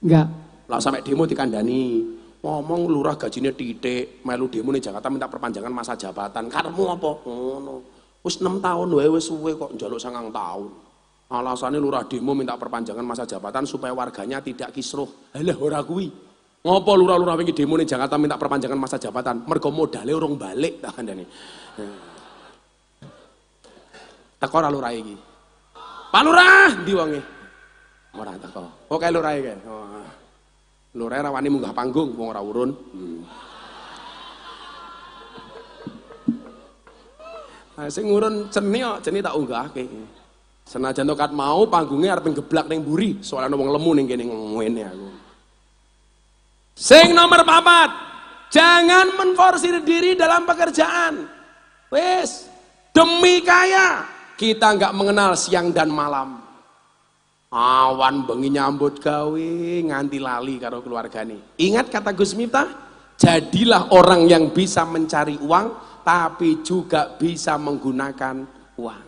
Speaker 1: Enggak. Lah sampai demo dikandani. Ngomong lurah gajinya titik, melu demo ning Jakarta minta perpanjangan masa jabatan. Karepmu apa? Ngono. Wis 6 tahun wae wis suwe kok njaluk 9 tahun. Alasannya lurah demo minta perpanjangan masa jabatan supaya warganya tidak kisruh. Halah ora kuwi. Ngopo lurah-lurah wingi demo ning Jakarta minta perpanjangan masa jabatan? Mergo modale urung balik tak kandhane. Teko ora lurah iki. Pak Lurah ndi wonge? Ora teko. Oke lurah iki. Lurah ra wani munggah panggung wong ora urun. Sing ngurun Jeni tak unggahke. Senajan tokat mau panggungnya arep ngeblak ning mburi, soalnya wong lemu ning kene ngene aku. Sing nomor 4, jangan menforsir diri dalam pekerjaan. Wis, demi kaya kita enggak mengenal siang dan malam. Awan bengi nyambut gawe nganti lali karo keluargane. Ingat kata Gus Miftah, jadilah orang yang bisa mencari uang tapi juga bisa menggunakan uang.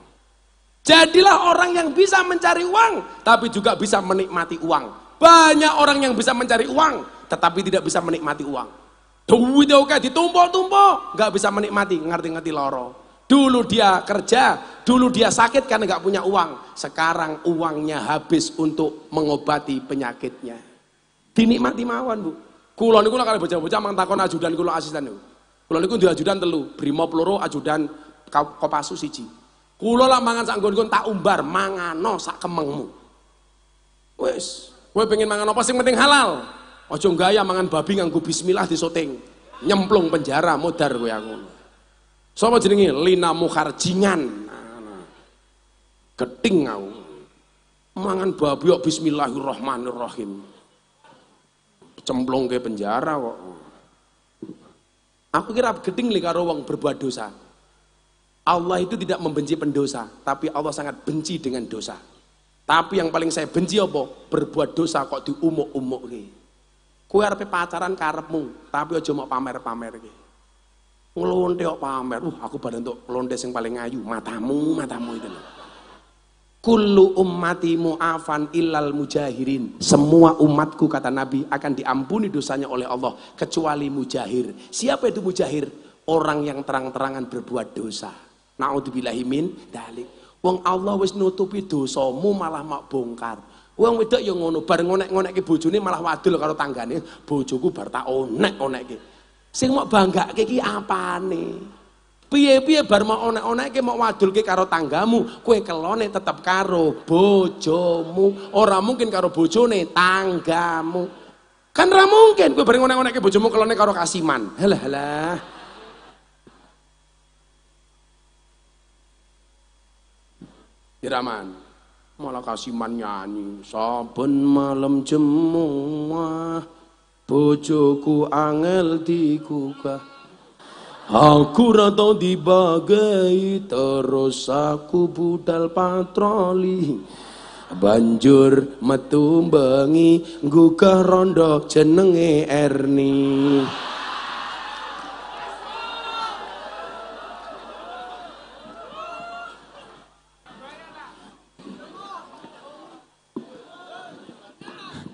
Speaker 1: Jadilah orang yang bisa mencari uang tapi juga bisa menikmati uang. Banyak orang yang bisa mencari uang tetapi tidak bisa menikmati uang. Duit oke ditumpuk-tumpuk, nggak bisa menikmati, ngerti-ngerti loro. Dulu dia kerja, dulu dia sakit karena nggak punya uang. Sekarang uangnya habis untuk mengobati penyakitnya. Dinikmati mawon, Bu. Kula niku kalau bocah-bocah mang takon ajudan kula asisten niku. Kula niku duwe ajudan 3, Brimob 2, ajudan Kopassus 1. Kula lah mangan sak nggon-nggon tak umbar, mangano sak kemengmu. Wis, kowe pengen mangan apa sing penting halal. Aja gaya mangan babi nganggo bismillah disoting. Nyemplung penjara modar kowe aku. Sapa jenenge? Lina Mukharjingan. Geting aku. Mangan babi kok bismillahirrahmanirrahim. Cemplung ke penjara kok. Aku kira gedeng li karo wong berbuat dosa. Allah itu tidak membenci pendosa, tapi Allah sangat benci dengan dosa. Tapi yang paling saya benci apa? Berbuat dosa kok diumuk-umukke. Kowe arepe pacaran karepmu, tapi aja mau pamer-pamer iki. Ngelonte kok pamer. Aku badan untuk ngelonte yang paling ayu, matamu itu loh. Kullu ummati mu'afan illal mujahirin. Semua umatku kata Nabi akan diampuni dosanya oleh Allah kecuali mujahir. Siapa itu mujahir? Orang yang terang-terangan berbuat dosa. Na'udzubillahi min dalik. Wong Allah wis nutupi dosamu malah mak bongkar. Wong wedok ya ngono, bar ngonek-ngonekke bojone malah wadul karo tanggane. Bojoku bar tak onek-onekke. Sing mau banggake iki apane? Piye-piye bar mau onek-onekke mau wadulke karo tanggamu, kowe kelone tetep karo bojomu, ora mungkin karo bojone tanggamu. Kan ora mungkin kowe bareng onek-onekke bojomu kelone karo Kasiman. Halah. Iraman. Malah Kasiman nyanyi, saben malam jemuah bojoku angel digugah. Aku rata dibagai terus aku budal patroli. Banjur metu bengi gugah rondo jenenge Erni.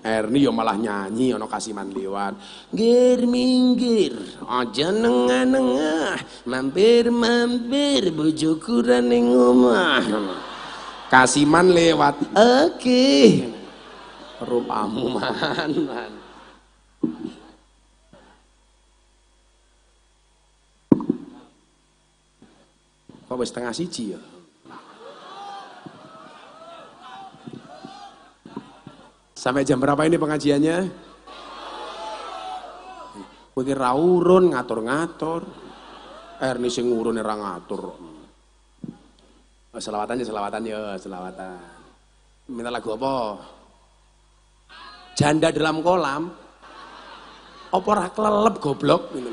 Speaker 1: Erni yo malah nyanyi ana Kasiman liwat. Ngir minggir aja nengah-nengah, mampir-mampir bojoku ra ning omah. Kasiman lewat. Oke. Rupamu man. Kok wis setengah siji ya? Sampai jam berapa ini pengajiannya? Kowe iki ra urun ngatur-ngatur. Erni sing urune ra ngatur. Selawatan ya, selawatan. Minta lagu apa? Janda dalam kolam. Apa ora kelelep goblok ngono.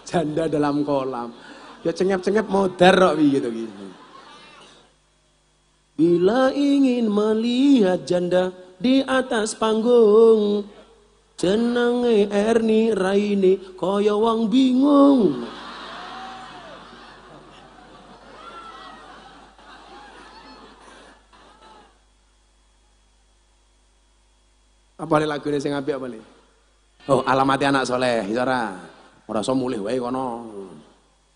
Speaker 1: Janda dalam kolam. Ya cengep-cengep modar kok gitu. Bila ingin melihat janda di atas panggung, jenenge Erni raine kaya wong bingung. Apa lagu ini sing apik apa nih? Oh, Alamati Anak Soleh, iso ora? Ora iso mulih wae kono.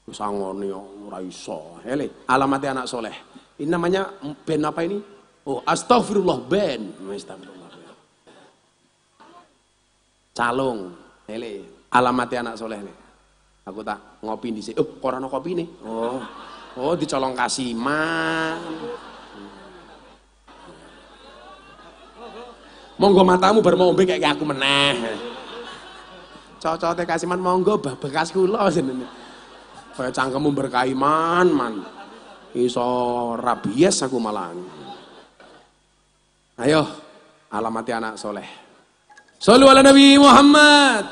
Speaker 1: Wis angone ora iso. Hele, Alamati Anak Soleh. Ini namanya band apa ini? Oh, Astagfirullah Band. Astagfirullah. Calung. Hele, Alamati Anak Soleh nih. Aku tak ngopi di sini. Oh, koran kopi nih. Oh, dicolong Kasiman. Monggo matamu bar mau ombe kayak aku meneh. Cocote Kasiman monggo bekas kula jenenge. Kaya cangkemmu berkaiman man. Iso rabies aku malah. Ayo, Alamati Anak Soleh. Shallu ala Nabi Muhammad.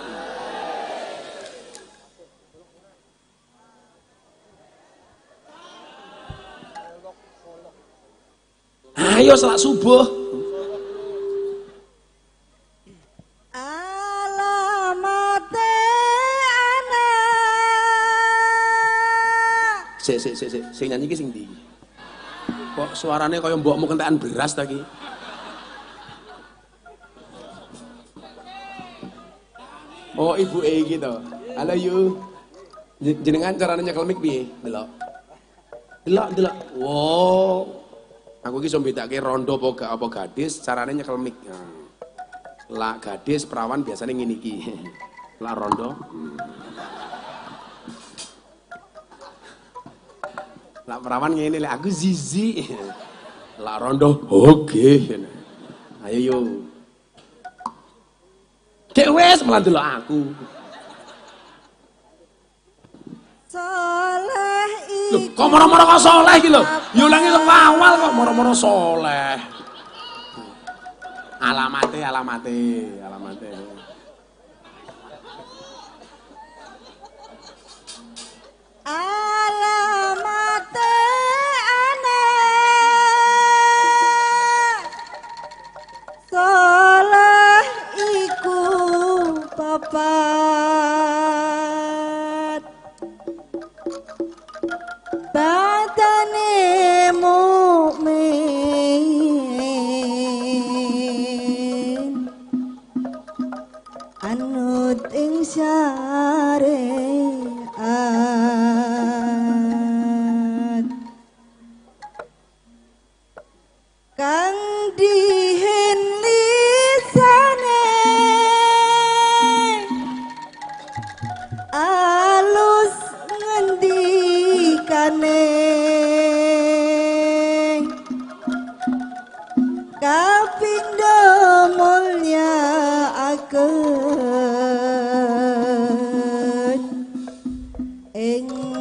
Speaker 1: Ayo salat subuh. Sing nyanyi ki sing ndi? Kok suarane kaya mbokmu kentekan beras ta ki? Oh, ibu iki to. Halo yu. Jenengan carane nyekel mic piye? Delok. Delok. Wow. Aku iki iso mbedake rondo apa gadis, carane nyekel mic. Lah gadis perawan biasanya ngene iki. Lah rondo. Lah perawan ngene lek aku zizi. Lah rondo oke. Ayo yo. Dek wes malah delok aku.
Speaker 3: Soleh
Speaker 1: Loh, kok moro-moro kok soleh iki lho. Yo ulangi kok awal kok moro-moro soleh. Alamate.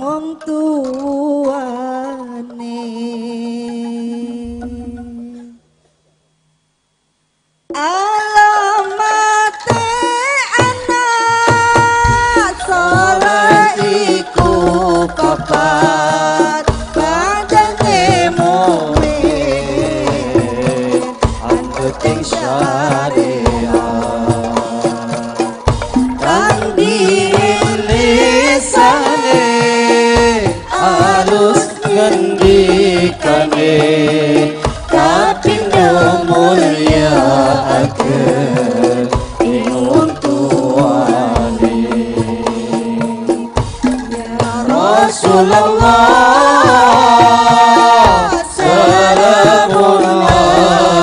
Speaker 5: wong tuane. Alamate anak soleh iku papat padane mumin anggeting syariat kang dilisane halus ngendikane kapindo mulya akan wong tuane. Ya Rasulullah salamun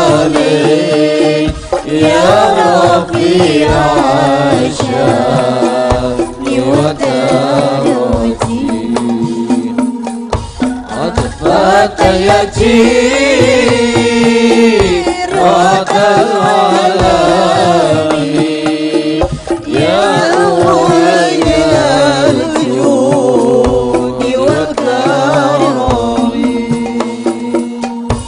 Speaker 5: alaik ya Rabbi Aisyah wa darajin atfat ratal alamin ya wayyal judi wal karamin.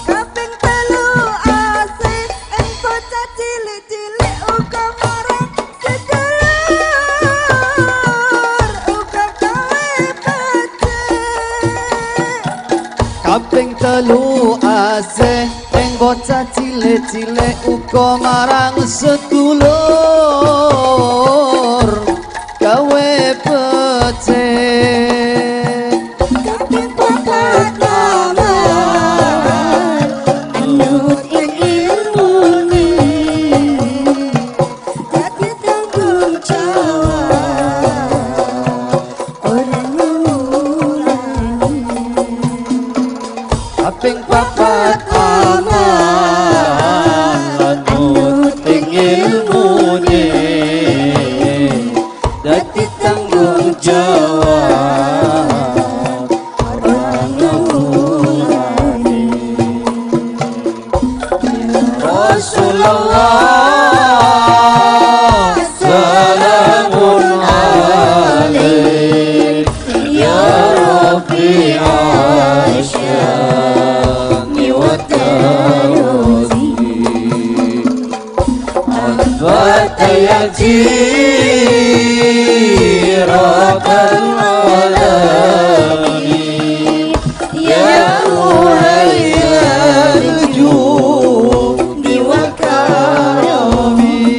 Speaker 5: Kaping telu asih ing bocah cilik-cilik uga marang sedulur uga gawe becik. Kaping telu asih bocah cilik-cilik uga marang sedulur gawe becik. Kaping papat amal anut ing ilmune dadi tanggung jawab ora ngulangi. Kaping papat dadi tanggung jawab orang ngulangi. Rasulullah salamun alaik ya Rabbi Aisyah wa darajin atfat rabbal alamin ya wayyal judi wal karamin.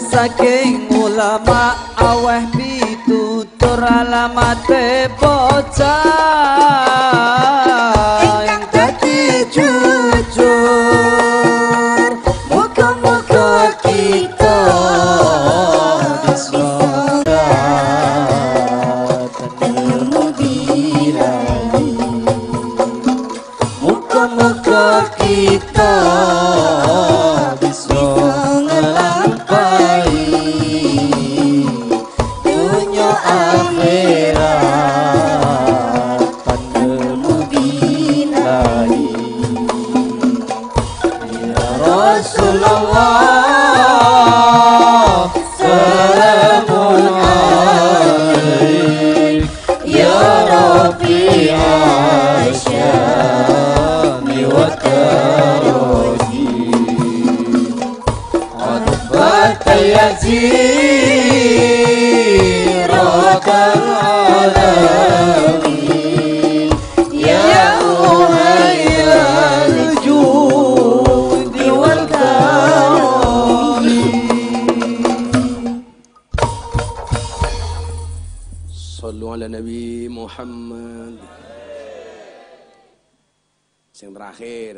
Speaker 5: Saking ulama aweh pitutur alamate bocah ingkang dadi jujur. Muga-muga kita bisa ilmu diraih. Muga-muga kita bisa dunia akhirat pandemu bilahi. Ya Rasulullah salamun alaik ya Rabbi Aisyah wa darajin atfat rabbal alamin ya wayyal judi wal karamin.
Speaker 1: Sallu ala Nabi Muhammad. Yang terakhir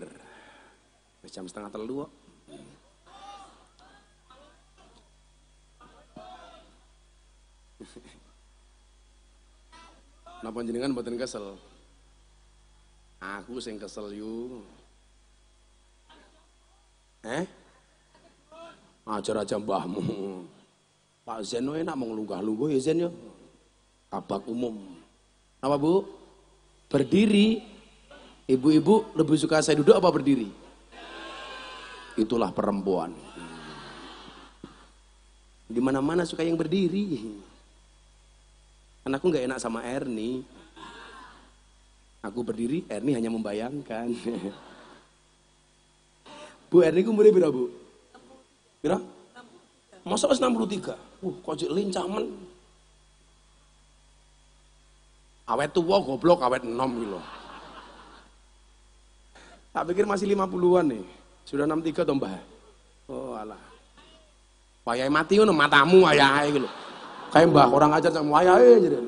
Speaker 1: jam 2:30 kok. Napa jenengan mboten kesel? Aku sing kesel yu. Ajar aja mbahmu. Pak Zen enak mau ngelunggah-lungguh ya Zen ya. Abak umum. Apa Bu? Berdiri. Ibu-ibu lebih suka saya duduk apa berdiri? Itulah perempuan. Di mana-mana suka yang berdiri. Karena aku nggak enak sama Erni. Aku berdiri, Erni hanya membayangkan. Bu Erni ku umurnya berapa Bu? Berapa? Masa 63? Kok jek lincah men. Awet tua goblok, awet 6 gitu. Tak pikir masih 50-an nih. Sudah 63 toh Mbah. Oh alah. Wayahe mati ngono matamu wayahe gitu. Kayak Mbah orang ajar sama wayahe jadi.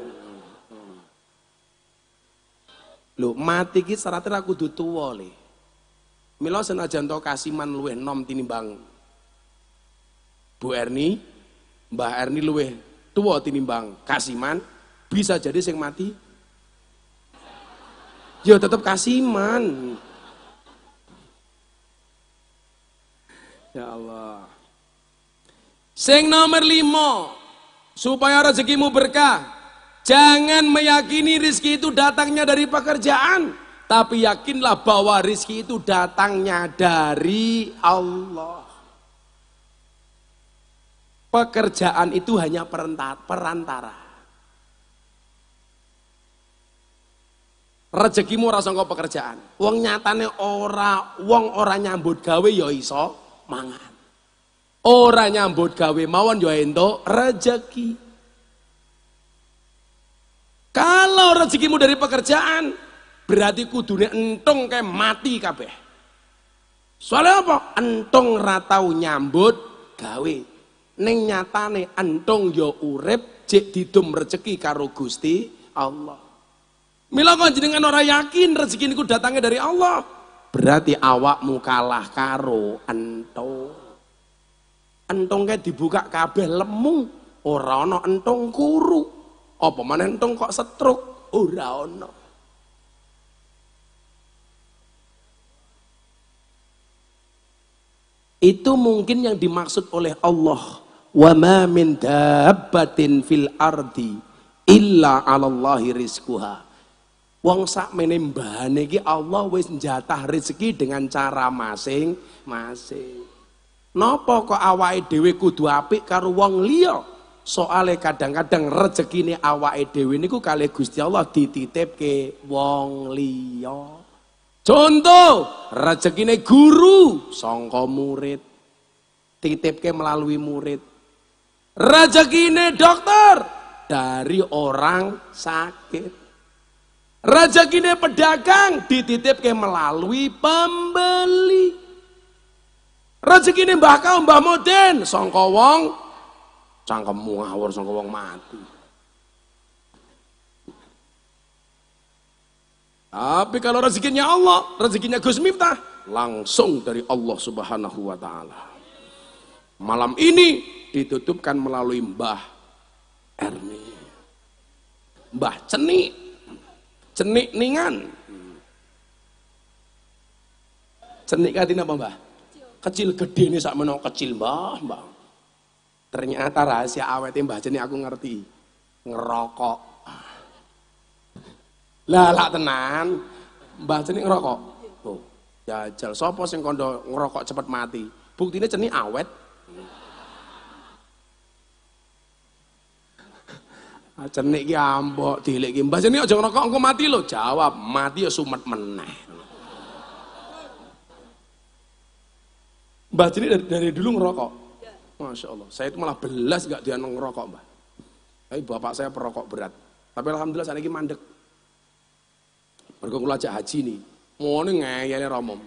Speaker 1: Lho mati ki syaratnya aku kudu tuwa le. Mila senajan to kasiman luwih enom tinimbang Bu Erni, Mbah Erni luwih tuwa tinimbang kasiman, bisa jadi sing mati ya tetep kasiman. Ya Allah. Sing nomor 5, supaya rezekimu berkah, jangan meyakini rizki itu datangnya dari pekerjaan, tapi yakinlah bahwa rizki itu datangnya dari Allah. Pekerjaan itu hanya perantara. Rezekimu ora saka pekerjaan. Wong nyatane wong ora nyambut gawe ya iso mangan. Ora nyambut gawe mawon ya entuk rezeki. Kalau rezekimu dari pekerjaan, berarti kudune entung kayak mati kabeh. Soalnya apa? Entung ra tau nyambut gawe. Ning nyatane entung ya urip jek didum rezeki karo Gusti Allah. Mila kok jenengan ora yakin rezeki niku datangnya dari Allah, berarti awakmu kalah karo entung. Entung kayak dibuka kabeh lemu, ora ana entung kuru. Apa maneh entung kok setruk, ora ana. Itu mungkin yang dimaksud oleh Allah. Wa ma min dabbatin fil ardi illa 'alallahi rizquha. Wong sakmene mbahane iki Allah wis njatah rezeki dengan cara masing-masing. Napa kok awake dhewe kudu apik karo wong liya? Soale kadang-kadang rezekine awake dhewe niku kalih Gusti Allah dititipke wong liya. Contoh, rezekine guru sangka murid, titipke melalui murid. Rezekine dokter dari orang sakit. Rezekine pedagang dititipke melalui pembeli. Rezekine mbah kau mbah Moden sangka wong cangkemmu ngawur sangka wong mati. Tapi kalau rezekinya Allah, rezekinya Gus Miftah langsung dari Allah Subhanahu wa taala. Malam ini ditutupkan melalui Mbah Erni. Mbah Cenik ningan. Cenik kadine apa Mbah? Kecil gede ini sak menawa kecil Mbah. Ternyata rahasia awete Mbah Cenik aku ngerti. Ngerokok. Lah tenan. Mbah Cenik ngerokok. Oh, jajal sapa sing kandha ngerokok cepet mati. Buktine Cenik awet. Cenik ki ambok dilek ki. Mbah Cenik aja ngerokok engko mati lho. Jawab, mati ya sumet meneh. Mbah Cenik dari dulu ngerokok. Masya Allah. Saya itu malah belas gak dia ngerokok Mbah. Tapi bapak saya perokok berat. Tapi alhamdulillah saya lagi mandek. Mergo kula ajak haji nih. Ngono ngeyele romom.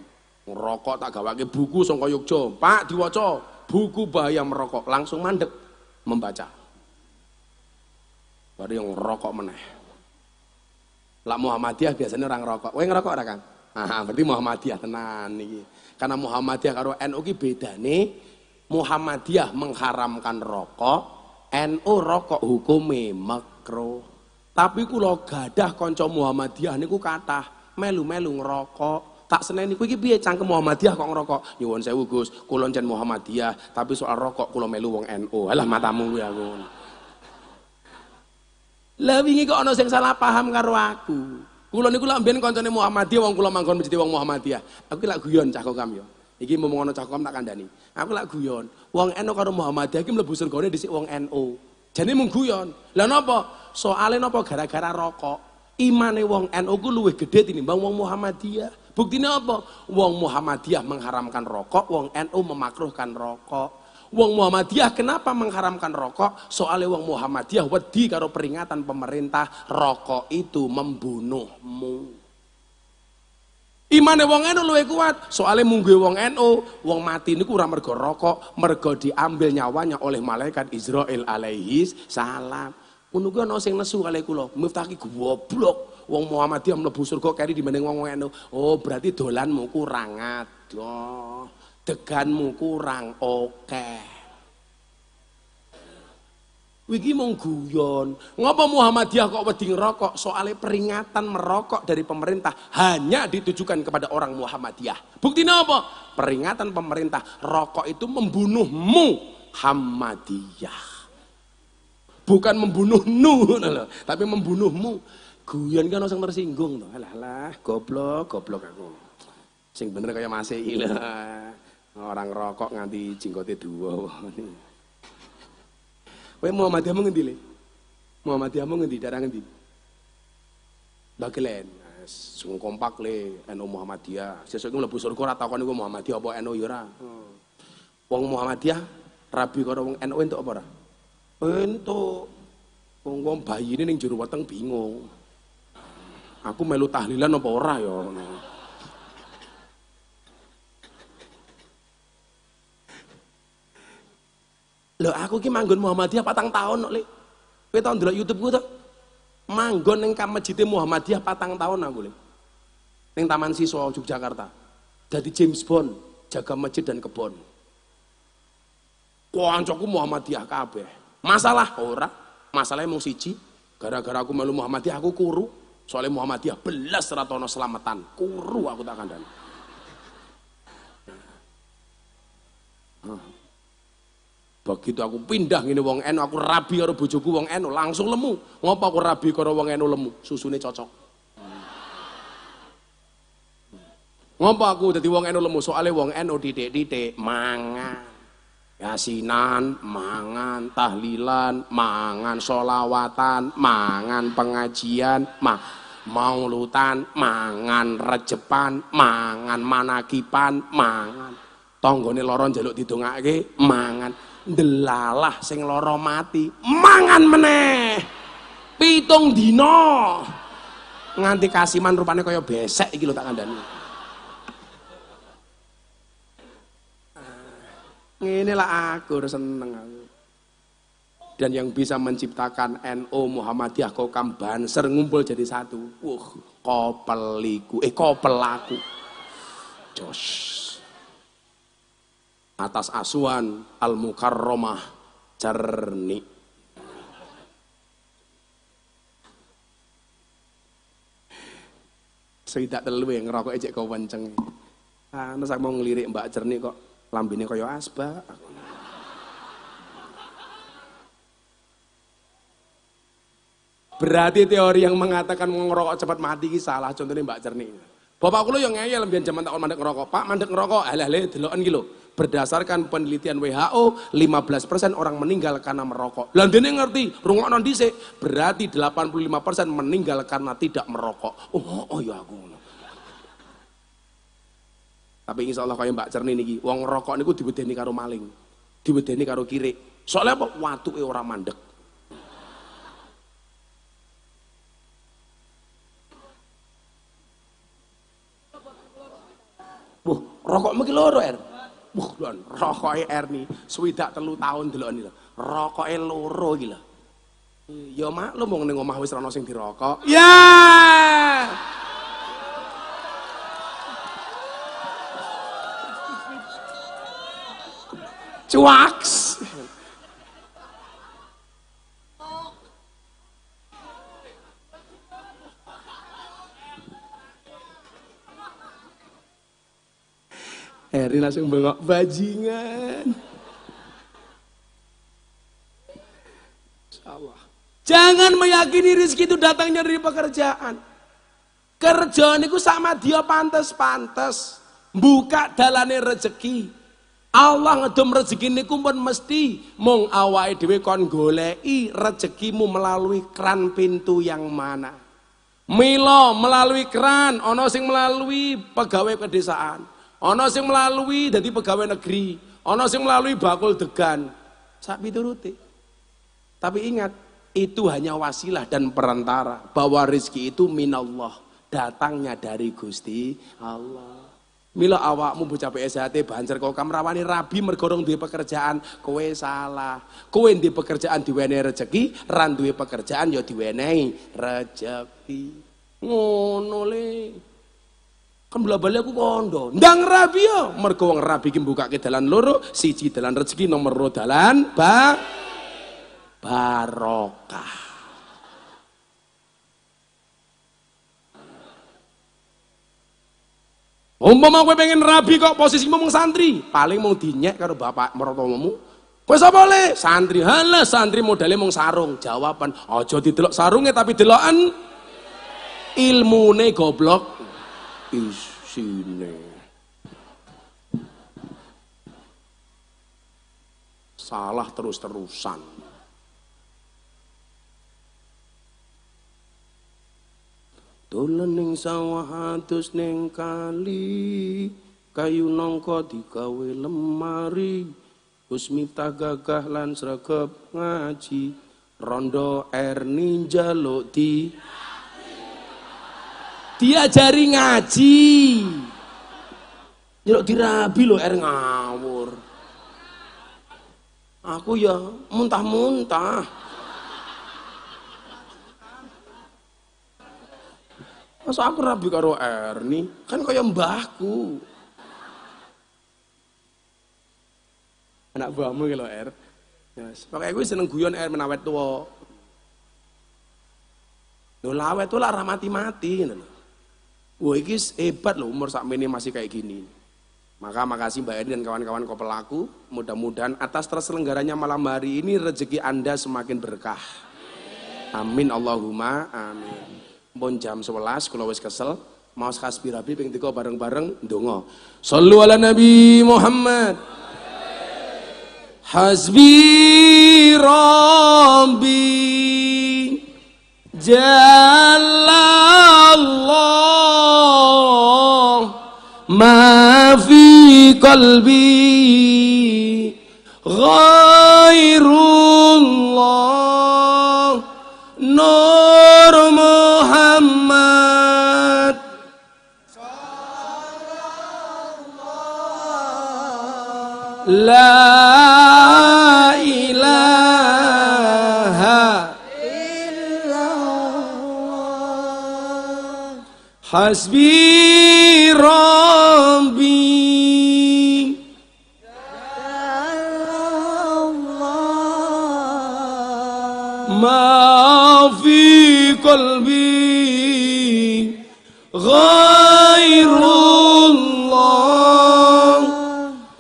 Speaker 1: Ngerokok tak gawake buku saka Yogya. Pak diwaca buku bahaya merokok. Langsung mandek membaca. baru yang ngerokok meneh. Lah Muhammadiyah biasanya orang ngerokok. Kowe ngerokok ora, Kang? Ah, berarti Muhammadiyah tenan iki. Karena Muhammadiyah karo NU ki bedane, Muhammadiyah mengharamkan rokok, NU rokok hukume makruh. Tapi kula gadah kanca Muhammadiyah niku kathah melu-melu ngerokok. Tak seneni kowe iki piye cangkem Muhammadiyah kok ngerokok? Nyuwun sewu Gus, kula jan Muhammadiyah, tapi soal rokok kula melu wong NU. Halah matamu kuwi aku. Lah wingi kok ana sing salah paham karo aku. Kula niku lak mbiyen kancane Muhammadiyah wong kula manggon mesti wong Muhammadiyah. Aku lak guyon cah kokam yo. Iki momong ana cah kokam tak kandhani. Aku lak guyon. Wong NU karo Muhammadiyah iki mlebu surgane dhisik wong NU. Jane mung guyon. Lah napa? Soale napa gara-gara rokok. Imane wong NU ku luwih gedhe tinimbang wong Muhammadiyah. Buktine apa? Wong Muhammadiyah mengharamkan rokok, wong NU memakruhkan rokok. Wong Muhammadiyah kenapa mengharamkan rokok? Soalnya wong Muhammadiyah wedi karo peringatan pemerintah, rokok itu membunuhmu. Imane wong NU luwih kuat, soalnya mungguhe wong NU, wong mati niku ora mergo rokok, mergo diambil nyawanya oleh malaikat Israil alaihi salam. Ngono ku ana sing nesu kali kula, Miftah ki goblok. Wong Muhammadiyah mlebu surga keri dibanding wong NU. Oh, berarti dolanmu kurang adoh. Deganmu kurang oke. Wiki mung guyon. Ngapa Muhammadiyah kok wedi ngerokok? Soalnya peringatan merokok dari pemerintah hanya ditujukan kepada orang Muhammadiyah. Buktinya apa? Peringatan pemerintah, rokok itu membunuhmu Muhammadiyah. Bukan membunuhmu, tapi membunuhmu. Guyon kan orang tersinggung tuh. Alah, goblok aku. Sing bener kaya Masih lah. Orang rokok nganti jenggote dua. Kowe Muhammadiyah mau ngendi le? Muhammadiyah mau ngendi? Darah ngendi? Bagelen. Sing kompak le NU Muhammadiyah. Sesuk mlebu surga ora takon iku Muhammadiyah apa NU ya ora. Wong Muhammadiyah rabi karo wong NU entuk apa ora? Entuk. Wong bayine ning jero weteng bingung. Aku melu tahlilan apa ora ya? Lho aku ki manggon Muhammadiyah 4 tahun kok, Lek. Kowe tau ndelok YouTube ku to? Manggon ning masjid Muhammadiyah 4 tahun aku, Lek. Ning Taman Siswa Yogyakarta. Jadi James Bond, jaga masjid dan kebon. Kancaku Muhammadiyah kabeh. Masalah ora, masalahnya mung siji, gara-gara aku melu Muhammadiyah aku kuru. Soalnya Muhammadiyah belas ratono selamatan, kuru aku tak kandhani. Begitu aku pindah ngene wong NU, aku rabi karo bojoku wong NU, langsung lemu. Ngopo aku rabi karo wong NU lemu? Susune cocok. Ngopo aku dadi wong NU lemu? Soale wong NU didik-didik mangan. Yasinan, mangan, tahlilan, mangan sholawatan, mangan pengajian, maulutan, mangan rejepan, mangan manakipan, mangan. Tanggane lara njaluk didongake, mangan. Ndelalah sing lara mati, mangan meneh. 7 dina. Nganti kasiman rupane kaya besek iki lho tak kandhani. Ngene lah aku seneng aku. Dan yang bisa menciptakan NU Muhammadiyah Kokam Banser ngumpul jadi satu. Kopeliku, kopel aku. Jos. Atas asuhan Al-Mukarramah Cerni. Swidak telu yang ngerokok ejek kau wenceng. Terus aku mau ngelirik Mbak Cerni kok lambine kaya asbak. Berarti teori yang mengatakan ngerokok cepat mati ini salah. Contohnya Mbak Cerni. Bapak kula yang ngeyel mbiyen jaman takon mandek ngerokok. Pak mandek ngerokok, alah-alah deloken iki lho. Berdasarkan penelitian WHO, 15% orang meninggal karena merokok. Lah dene ngerti, rungokno dhisik, berarti 85% meninggal karena tidak merokok. Oh ya aku ngono. Tapi insyaallah kaya Mbak Cerni niki, wong ngerokok niku diwedeni karo maling. Diwedeni karo kirik. Soalnya apa? Watuke ora mandek. Rokok mesti loro er. Rokoke er ni swidak 3 tahun delok ni lho. Rokoke loro iki lho. Ya maklum wong ning omah wis ana sing dirokok. Ya. Cuaks. Eri langsung bengok bajingan. Insyaallah. Jangan meyakini rezeki itu datangnya dari pekerjaan. Kerjaan itu sama dia pantes-pantes. Buka dalane rezeki. Allah ngedom rezeki niku pun mesti mung awake dhewe kon goleki rezekimu melalui keran pintu yang mana. Mila melalui keran, ana sing melalui pegawai pedesaan, ana sing melalui dadi pegawai negeri, ana sing melalui bakul degan. Sak pituruté. Tapi ingat, itu hanya wasilah dan perantara, bahwa rezeki itu minallah, datangnya dari Gusti Allah. Mila awakmu bocah PSHT banjar kok kamrawani rabi mergo ora duwe pekerjaan, kowe salah. Kowe duwe pekerjaan diwenehi rezeki, ra duwe pekerjaan ya diwenehi rezeki. Ngono le. Kan bola-bali aku kondo. Ndang rabi ya, mergo wong rabi ki mbukake dalan loro, siji dalan rezeki, nomor loro dalan barokah. Umpama kowe pengen rabi kok posisimu mung santri, paling mau dinyek karo bapak mertuamu. Kowe sapa le? Santri. Halah santri modale mung sarung. Jawaban, aja didelok sarunge tapi deloken ilmune goblok. Isine. Salah terus-terusan. Dolen ning sawah adus ning kali, kayu nangka digawe lemari, Gus Miftah gagah lan sregep ngaji, rondo Erni njaluk diajari ngaji. Njaluk dirabi lho er ngawur. Aku ya muntah-muntah. Masa aku rabi karo Erni, kan kaya mbahku. Anak buahmu ki lho Er. Yes. Pokoke kuwi seneng guyon Er menawet tuwa. Lho lawet tuh lah mati-mati ngono lho. Wah iki hebat lho umur sakmene masih kayak gini. Maka makasih Mbak Erni dan kawan-kawan Kopelaku. Mudah-mudahan atas terselenggaranya malam hari ini rezeki Anda semakin berkah. Amin Allahumma amin. Pun jam 11 kula wis kesel, mau kasbi rabi ping 3 bareng-bareng ndonga. Shallu ala Nabi Muhammad. Hasbi Rabbi Jallallah ma fi qalbi ghairullah Nur Muhammad La ilaha illallah Hasbi Rabbi Ma fi qalbi ghairullah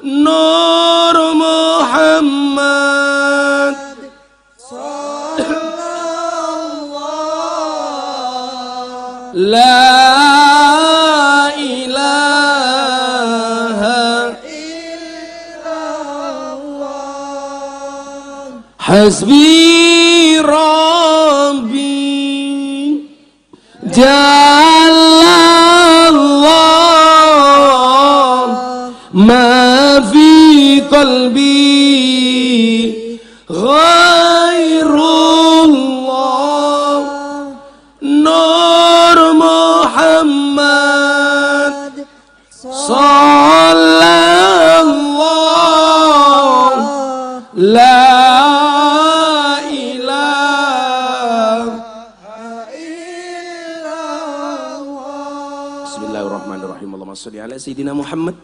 Speaker 1: Nur Muhammad sallallahu La ilaha illallah Hasbi Rabbi Jallallah ma fi qalbi ghairullah Nur Muhammad sallallahu La ilaha sholli ala sayyidina Muhammad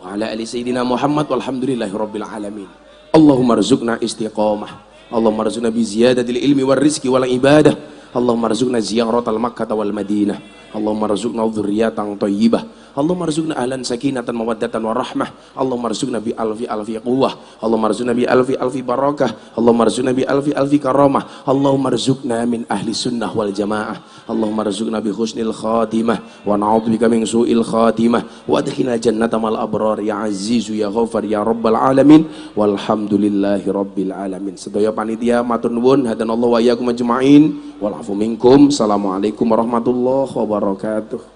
Speaker 1: wa ala ali sayyidina Muhammad walhamdulillahi rabbil alamin. Allahumma rzuqna istiqamah, Allahumma rzuqna bi ziyadatil ilmi war rizqi wal ibadah, Allahumma rzuqna ziyaratal Makkah wal Madinah, Allahumma rzuqna dzurriyyatan thayyibah, Allahumma rzuqna ahlan sakinatan mawaddatan warahmah, Allahumma rzuqna bi alfi alfi quwwah, Allahumma rzuqna bi alfi alfi barakah, Allahumma rzuqna bi alfi alfi karamah, Allahumma rzuqna min ahli sunnah wal jamaah, Allahumma rzuqna bi husnil khatimah wa na'udzubika min su'il khatimah wa adkhilna jannata mal abrar ya azizu ya ghafar ya rabbal alamin walhamdulillahi rabbil alamin. Sedaya panitia matur nuwun, hadanallahu wa iyyakum ajmain wal afu minkum. Assalamualaikum warahmatullahi wabarakatuh.